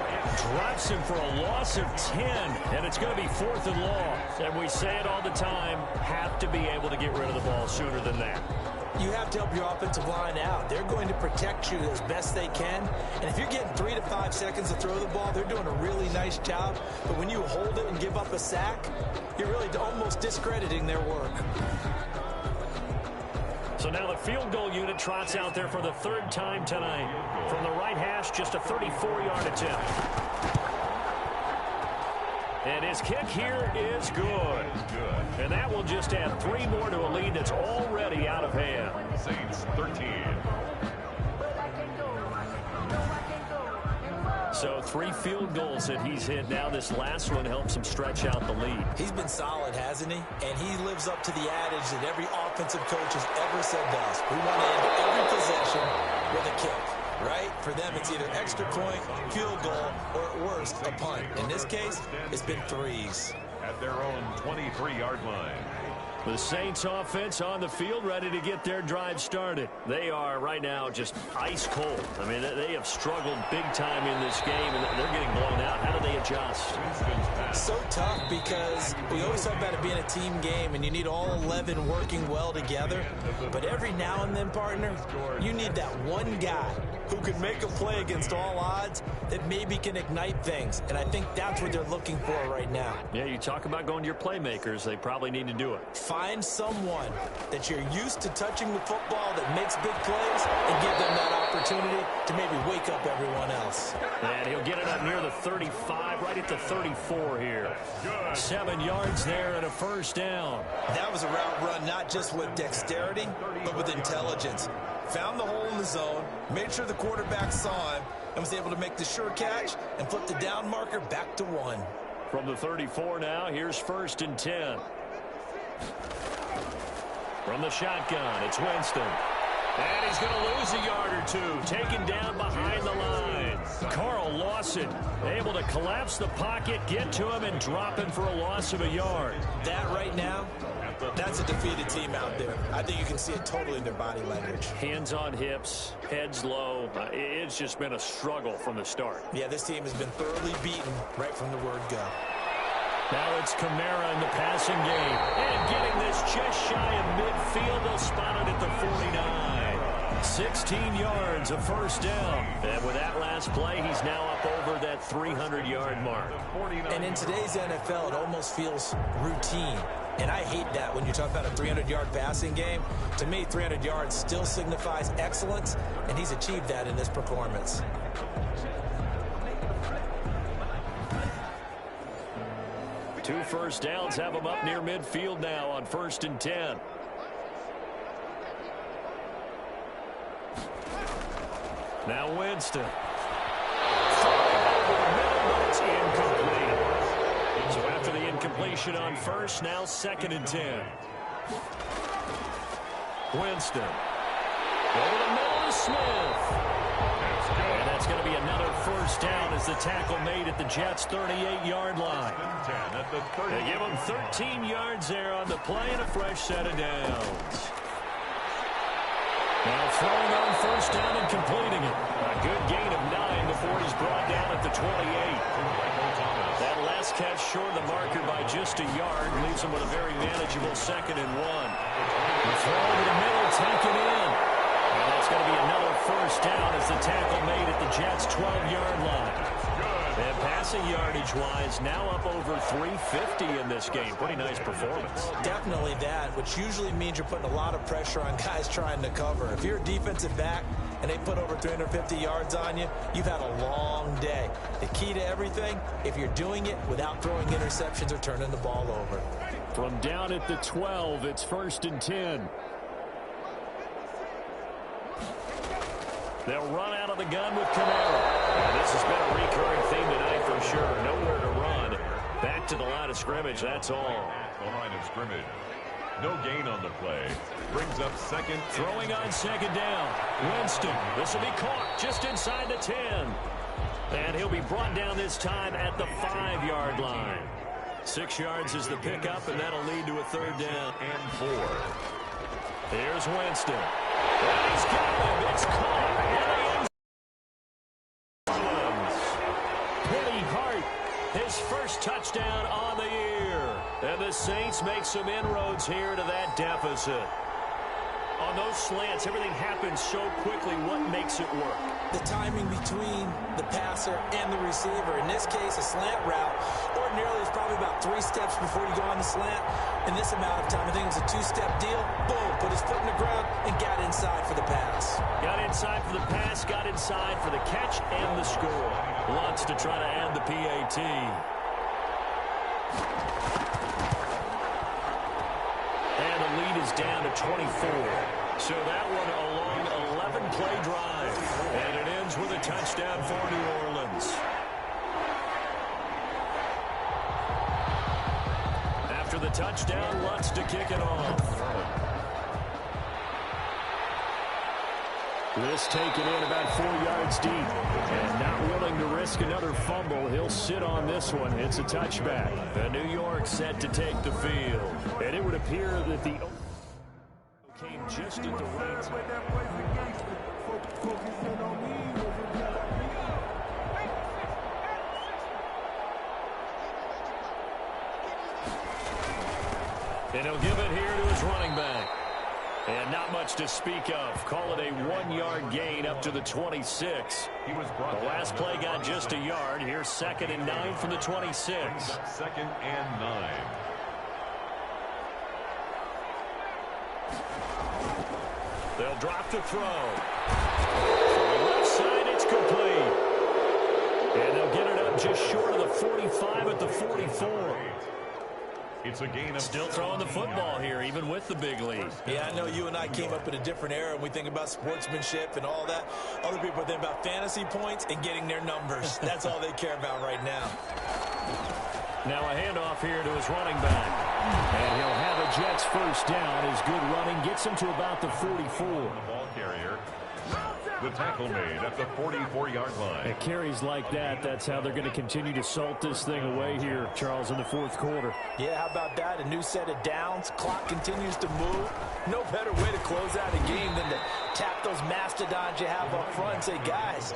drops him for a loss of 10, and it's going to be 4th and long. And we say it all the time, have to be able to get rid of the ball sooner than that. You have to help your offensive line out. They're going to protect you as best they can. And if you're getting 3 to 5 seconds to throw the ball, they're doing a really nice job. But when you hold it and give up a sack, you're really almost discrediting their work. So now the field goal unit trots out there for the 3rd time tonight. From the right hash, just a 34-yard attempt. And his kick here is good. And that will just add 3 more to a lead that's already out of hand. Saints 13. So 3 field goals that he's hit now. This last one helps him stretch out the lead. He's been solid, hasn't he? And he lives up to the adage that every offensive coach has ever said to us. We want to end every possession with a kick, right? For them, it's either extra point, field goal, or at worst, a punt. In this case, it's been 3s. At their own 23-yard line. The Saints offense on the field, ready to get their drive started. They are right now just ice cold. I mean, they have struggled big time in this game, and they're getting blown out. How do they adjust? So tough because we always talk about it being a team game, and you need all 11 working well together. But every now and then, partner, you need that one guy who can make a play against all odds that maybe can ignite things. And I think that's what they're looking for right now. Yeah, you talk about going to your playmakers. They probably need to do it. Find someone that you're used to touching the football that makes big plays and give them that opportunity to maybe wake up everyone else. And he'll get it up near the 35, right at the 34 here. 7 yards there and a 1st down. That was a route run not just with dexterity, but with intelligence. Found the hole in the zone, made sure the quarterback saw him, and was able to make the sure catch and flip the down marker back to 1. From the 34 now, here's 1st and 10. From the shotgun, it's Winston. And he's going to lose a yard or 2, taken down behind the line. Carl Lawson able to collapse the pocket, get to him, and drop him for a loss of a yard. That right now, that's a defeated team out there. I think you can see it totally in their body language. Hands on hips, heads low. It's just been a struggle from the start. Yeah, this team has been thoroughly beaten right from the word go. Now it's Kamara in the passing game. And getting this just shy of midfield. They'll spot it at the 49. 16 yards, a 1st down. And with that last play, he's now up over that 300-yard mark. And in today's NFL, it almost feels routine. And I hate that when you talk about a 300-yard passing game. To me, 300 yards still signifies excellence, and he's achieved that in this performance. Two 1st downs have him up near midfield now on 1st and 10. Now Winston. It's incomplete. So after the incompletion on 1st, now 2nd and 10. Winston. Over the middle to Smith. And that's going to be another 1st down as the tackle made at the Jets' 38-yard line. They give him 13 yards there on the play and a fresh set of downs. Now throwing on 1st down and completing it. A good gain of 9 before he's brought down at the 28. That last catch short of the marker by just a yard leaves him with a very manageable 2nd and 1. The throw to the middle, taken in. And that's going to be another 1st down as the tackle made at the Jets' 12-yard line. And passing yardage-wise, now up over 350 in this game. Pretty nice performance. Definitely that, which usually means you're putting a lot of pressure on guys trying to cover. If you're a defensive back and they put over 350 yards on you, you've had a long day. The key to everything, if you're doing it without throwing interceptions or turning the ball over. From down at the 12, it's 1st and 10. They'll run out of the gun with Kamara. This has been a recurring theme tonight for sure. Nowhere to run. Back to the line of scrimmage, that's all. The line of scrimmage. No gain on the play. Brings up second. Throwing on second down. Winston. This will be caught just inside the 10. And he'll be brought down this time at the 5-yard line. 6 yards is the pickup, and that'll lead to a third down. And 4. Here's Winston. And he's got him. It's caught. Penny Hart, his first touchdown on the year. And the Saints make some inroads here to that deficit. On those slants, everything happens so quickly. What makes it work? The timing between the passer and the receiver. In this case, a slant route. Ordinarily, it's probably about 3 steps before you go on the slant. In this amount of time, I think it was a 2-step deal. Boom, put his foot in the ground and got inside for the pass. Got inside for the pass, got inside for the catch and the score. Lots to try to add the PAT. And the lead is down to 24. So that one a long 11-play drive. And it ends with a touchdown for New Orleans. After the touchdown, Lutz to kick it off. This taken in about 4 yards deep. And not willing to risk another fumble. He'll sit on this one. It's a touchback. The New York set to take the field. And it would appear that the came just at the right time. And he'll give it here to his running back. And not much to speak of. Call it a 1-yard gain up to the 26. He was The last play got just a yard. Here's 2nd and 9 from the 26. 2nd and 9. They'll drop to throw. Left side, it's complete. And they'll get it up just short of the 45 at the 44. It's a gain of Still throwing the football here, even with the big lead. Yeah, I know you and I came up in a different era, and we think about sportsmanship and all that. Other people think about fantasy points and getting their numbers. That's all they care about right now. Now a handoff here to his running back. And he'll have a Jets first down. His good running gets him to about the 44. ball carrier. The tackle made at the 44-yard line. It carries like that. That's how they're going to continue to salt this thing away here, Charles, in the 4th quarter. Yeah, how about that? A new set of downs. Clock continues to move. No better way to close out a game than to tap those mastodons you have up front and say, guys,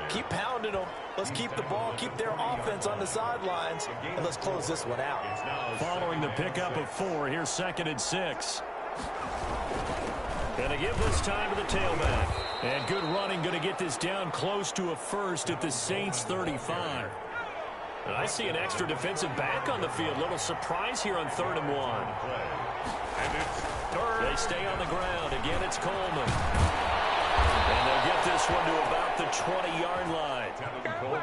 keep pounding them. Let's keep the ball, keep their offense on the sidelines, and let's close this one out. Following the pickup of 4, here's 2nd and 6. Going to give this time to the tailback. And good running, going to get this down close to a first at the Saints 35. And I see an extra defensive back on the field. Little surprise here on 3rd and 1. And it's third. They stay on the ground. Again, it's Coleman. And they'll get this one to about the 20-yard line.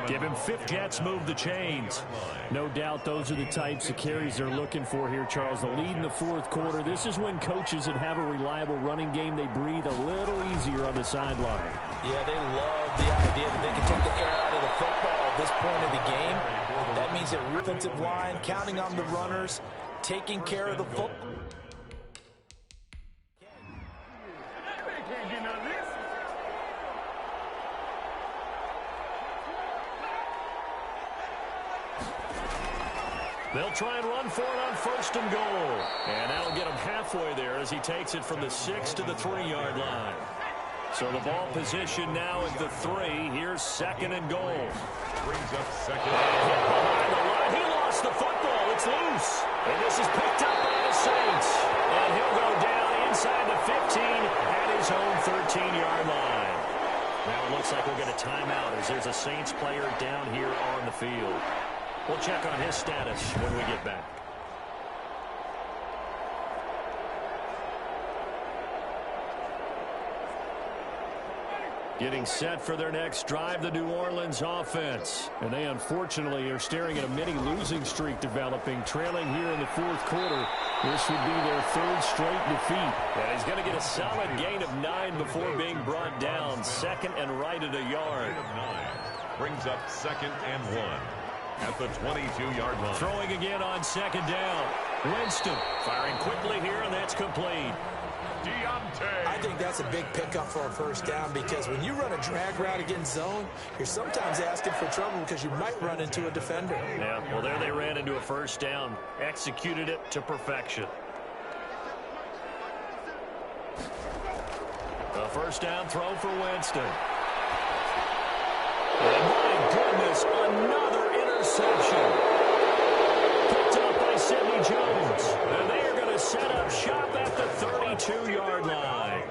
Give him 5. Jets move the chains. No doubt those are the types of carries they're looking for here, Charles. The lead in the 4th quarter. This is when coaches that have a reliable running game, they breathe a little easier on the sideline. Yeah, they love the idea that they can take the air out of the football at this point of the game. That means a defensive line, counting on the runners, taking care of the football. They'll try and run for it on 1st and goal. And that'll get him halfway there as he takes it from the 6 to the 3-yard line. So the ball position now at the 3. Here's 2nd and goal. Brings up 2nd. Hit behind the line. He lost the football. It's loose. And this is picked up by the Saints. And he'll go down inside the 15 at his own 13-yard line. Now it looks like we'll get a timeout as there's a Saints player down here on the field. We'll check on his status when we get back. Getting set for their next drive, the New Orleans offense. And they unfortunately are staring at a mini losing streak developing, trailing here in the 4th quarter. This would be their 3rd straight defeat. And he's going to get a solid gain of 9 before being brought down. 2nd and right at a yard. Brings up 2nd and 1 at the 22-yard line. Throwing again on 2nd down. Winston firing quickly here, and that's complete. I think that's a big pickup for a first down because when you run a drag route against zone, you're sometimes asking for trouble because you might run into a defender. Yeah, well, there they ran into a first down. Executed it to perfection. A first down throw for Winston. And my goodness, another interception. Picked up by Sidney Jones. And they are going to set up shop at the 32-yard line.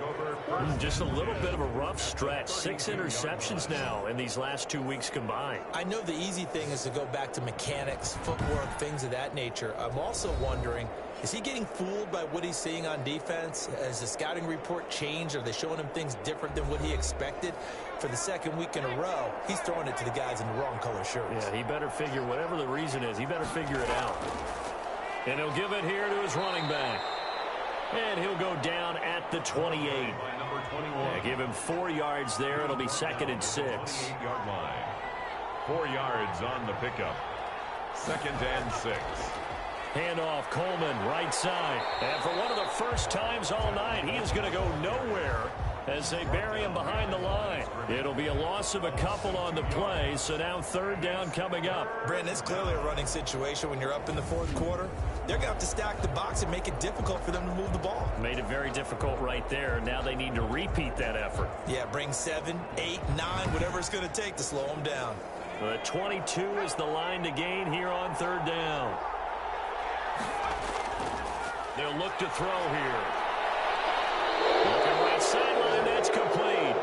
Just a little bit of a rough stretch. 6 interceptions now in these last 2 weeks combined. I know the easy thing is to go back to mechanics, footwork, things of that nature. I'm also wondering, is he getting fooled by what he's seeing on defense? Has the scouting report changed? Are they showing him things different than what he expected? For the second week in a row, he's throwing it to the guys in the wrong color shirts. Yeah, he better figure, whatever the reason is, he better figure it out. And he'll give it here to his running back. And he'll go down at the 28. Yeah, give him 4 yards there. It'll be 2nd and 6. 8-yard line. 4 yards on the pickup. 2nd and 6. Handoff, Coleman, right side. And for one of the first times all night, he is going to go nowhere as they bury him behind the line. It'll be a loss of a couple on the play, so now 3rd down coming up. Brandon, it's clearly a running situation when you're up in the 4th quarter. They're going to have to stack the box and make it difficult for them to move the ball. Made it very difficult right there. Now they need to repeat that effort. Yeah, bring 7, 8, 9, whatever it's going to take to slow them down. But 22 is the line to gain here on 3rd down. They'll look to throw here. Looking right sideline, that's complete.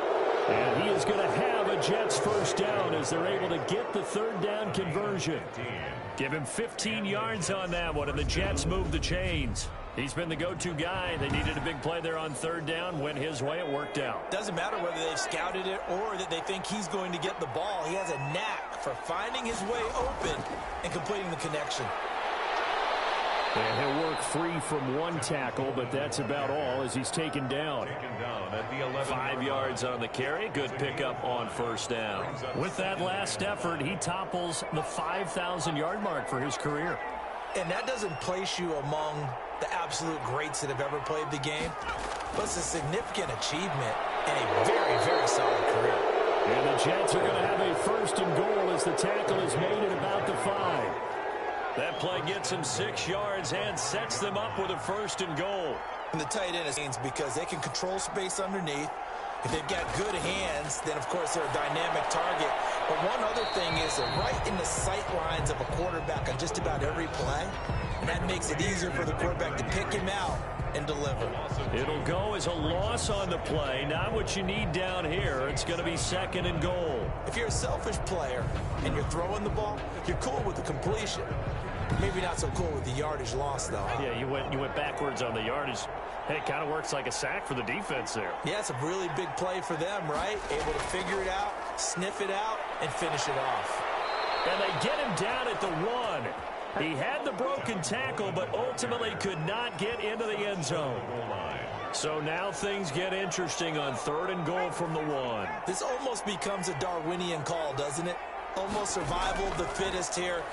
And he is going to have a Jets first down as they're able to get the 3rd down conversion. Give him 15 yards on that one, and the Jets move the chains. He's been the go-to guy. They needed a big play there on 3rd down. Went his way, it worked out. Doesn't matter whether they've scouted it or that they think he's going to get the ball. He has a knack for finding his way open and completing the connection. And he'll work free from 1 tackle, but that's about all as he's taken down. At the 11. 5 yards on the carry. Good pickup on 1st down. With that last effort, he topples the 5,000-yard mark for his career. And that doesn't place you among the absolute greats that have ever played the game, but it's a significant achievement and a very, very solid career. And the Jets are going to have a 1st and goal as the tackle is made at about the 5. That play gets them 6 yards and sets them up with a 1st and goal. And the tight end is because they can control space underneath. If they've got good hands, then, of course, they're a dynamic target. But one other thing is they're right in the sight lines of a quarterback on just about every play. And that makes it easier for the quarterback to pick him out and deliver. It'll go as a loss on the play. Not what you need down here. It's going to be 2nd and goal. If you're a selfish player and you're throwing the ball, you're cool with the completion. Maybe not so cool with the yardage loss, though. Huh? Yeah, you went backwards on the yardage. Hey, it kind of works like a sack for the defense there. Yeah, it's a really big play for them, right? Able to figure it out, sniff it out, and finish it off. And they get him down at the 1. He had the broken tackle, but ultimately could not get into the end zone. So now things get interesting on 3rd and goal from the 1. This almost becomes a Darwinian call, doesn't it? Almost survival of the fittest here.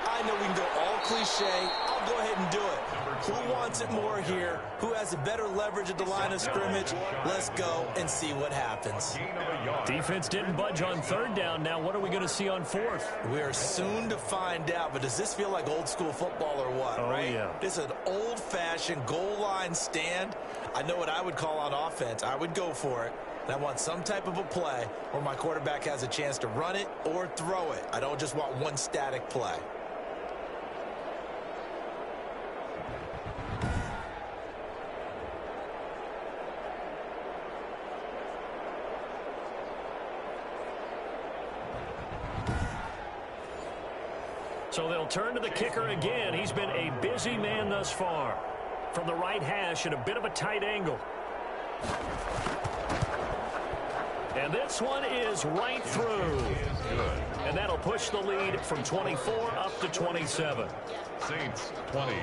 I know we can go all cliche. I'll go ahead and do it. Who wants it more here? Who has a better leverage at the line of scrimmage? Let's go and see what happens. Defense didn't budge on 3rd down. Now what are we going to see on 4th? We are soon to find out, but does this feel like old school football or what, right? Yeah. This is an old-fashioned goal line stand. I know what I would call on offense. I would go for it. And I want some type of a play where my quarterback has a chance to run it or throw it. I don't just want one static play. So they'll turn to the kicker again. He's been a busy man thus far. From the right hash at a bit of a tight angle. And this one is right through. And that'll push the lead from 24 up to 27. Saints 20.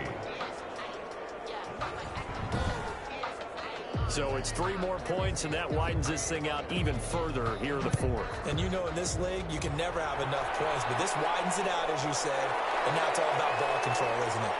So it's 3 more points, and that widens this thing out even further here in the 4th. And you know in this league, you can never have enough points, but this widens it out, as you said, and now it's all about ball control, isn't it?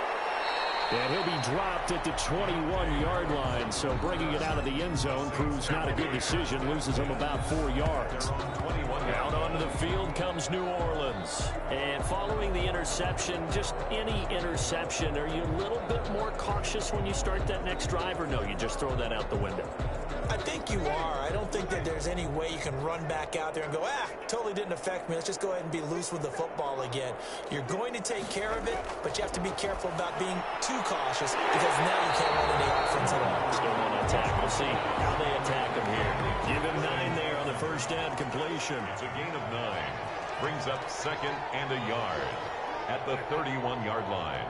And he'll be dropped at the 21-yard line. So bringing it out of the end zone proves not a good decision. Loses him about 4 yards. Out onto the field comes New Orleans. And following the interception, just any interception, are you a little bit more cautious when you start that next drive, or no, you just throw that out the window? I think you are. I don't think that there's any way you can run back out there and go, totally didn't affect me. Let's just go ahead and be loose with the football again. You're going to take care of it, but you have to be careful about being too cautious because now you can't run any offense at all. Still on attack. We'll see how they attack him here. Give him 9 there on the first down completion. It's a gain of 9. Brings up 2nd and a yard at the 31-yard line.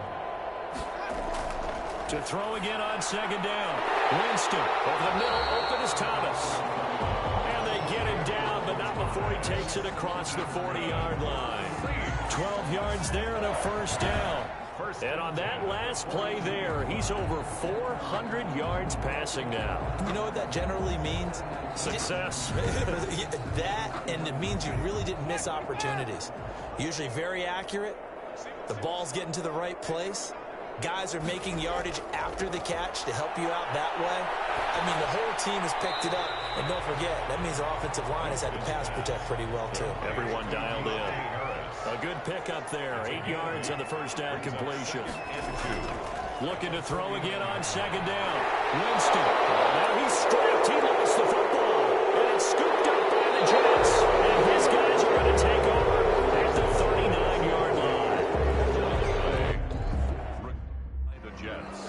To throw again on 2nd down. Winston over the middle. Open is Thomas. And they get him down, but not before he takes it across the 40-yard line. 12 yards there and a first down. And on that last play there, he's over 400 yards passing now. You know what that generally means? Success. That, and it means you really didn't miss opportunities. Usually very accurate. The ball's getting to the right place. Guys are making yardage after the catch to help you out that way. I mean, the whole team has picked it up. And don't forget, that means the offensive line has had to pass protect pretty well, too. Everyone dialed in. A good pickup there. 8 yards on the first down completion. Looking to throw again on 2nd down. Winston. Now he's stripped. He lost the football. And it's scooped up by the Jets. And his guys are going to take over at the 39-yard line. The Jets.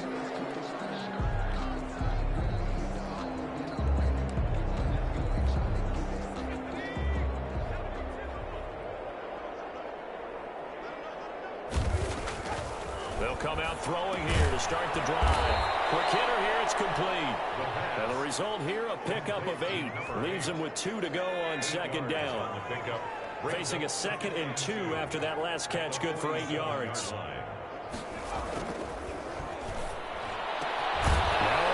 They'll come out throwing here to start the drive. Quick hitter here, it's complete. And the result here, a pickup of 8. Leaves him with 2 to go on 2nd down. Facing a 2nd and 2 after that last catch, good for 8 yards. Now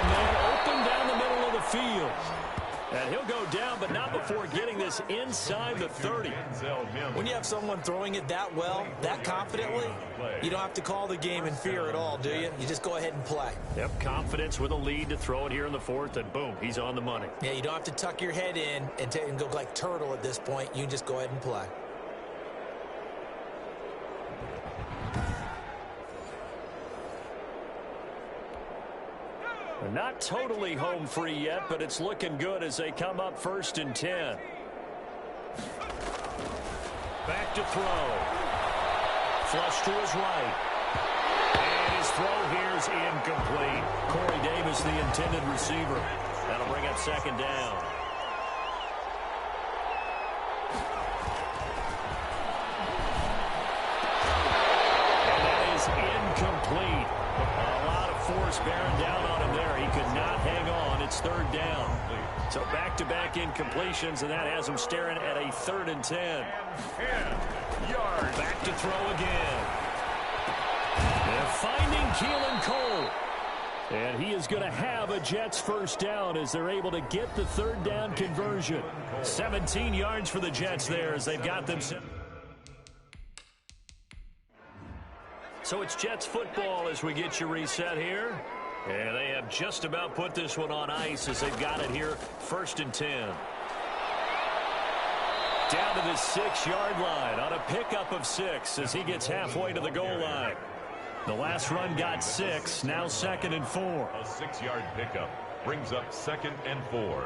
and then, open down the middle of the field. And he'll go down, but not before getting this inside the 30. When you have someone throwing it that well, that confidently, you don't have to call the game in fear at all, do you? You just go ahead and play. Yep, confidence with a lead to throw it here in the 4th, and boom, he's on the money. Yeah, you don't have to tuck your head in and go like turtle at this point. You can just go ahead and play. Not totally home free yet, but it's looking good as they come up 1st and 10. Back to throw. Flush to his right. And his throw here is incomplete. Corey Davis, the intended receiver. That'll bring up 2nd down. And that is incomplete. A lot of force bearing down on him there. He could not hang on. It's 3rd down. So back-to-back incompletions, and that has him staring at a 3rd and 10. Yards. Back to throw again. They're finding Keelan Cole. And he is going to have a Jets first down as they're able to get the 3rd down conversion. 17 yards for the Jets there as they've got them. So it's Jets football as we get you reset here. And they have just about put this one on ice as they've got it here, 1st and 10. Down to the 6-yard line on a pickup of 6 as he gets halfway to the goal line. The last run got 6, now 2nd and 4. A 6-yard pickup brings up 2nd and 4.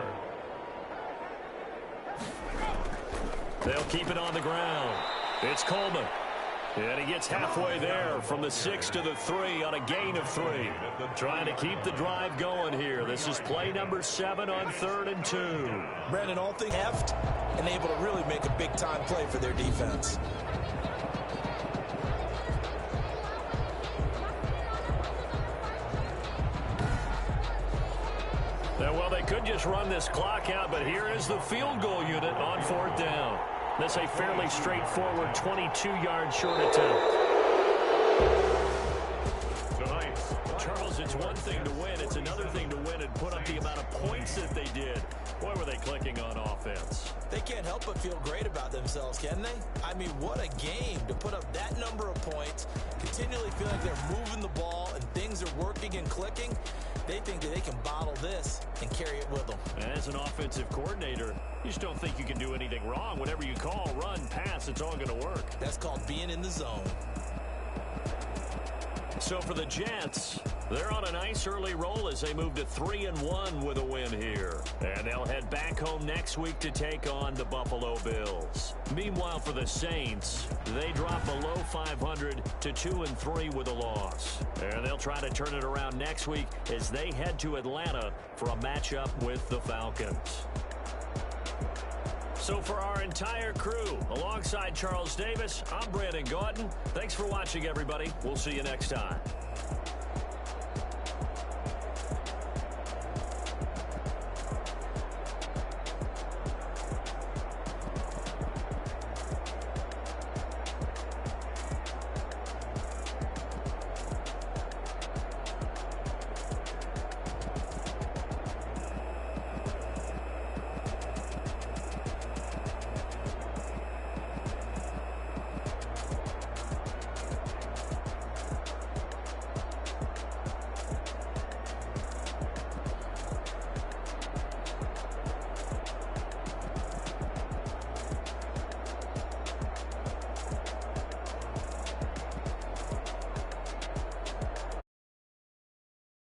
They'll keep it on the ground. It's Coleman. And he gets halfway there from the 6 to the 3 on a gain of 3. Trying to keep the drive going here. This is play number 7 on 3rd and 2. Brandon, all things heft and able to really make a big-time play for their defense. Well, they could just run this clock out, but here is the field goal unit on 4th down. This a fairly straightforward 22-yard short attempt. Tonight, Charles, it's one thing to win. It's another thing to win it put up the amount of points that they did. Boy, were they clicking on offense. They can't help but feel great about themselves, can they? I mean, what a game to put up that number of points, continually feel like they're moving the ball and things are working and clicking. They think that they can bottle this and carry it with them. And as an offensive coordinator, you just don't think you can do anything wrong. Whatever you call, run, pass, it's all going to work. That's called being in the zone. So for the Jets, they're on a nice early roll as they move to 3-1 with a win here. And they'll head back home next week to take on the Buffalo Bills. Meanwhile, for the Saints, they drop below 500 to 2-3 with a loss. And they'll try to turn it around next week as they head to Atlanta for a matchup with the Falcons. So for our entire crew, alongside Charles Davis, I'm Brandon Gautin. Thanks for watching, everybody. We'll see you next time.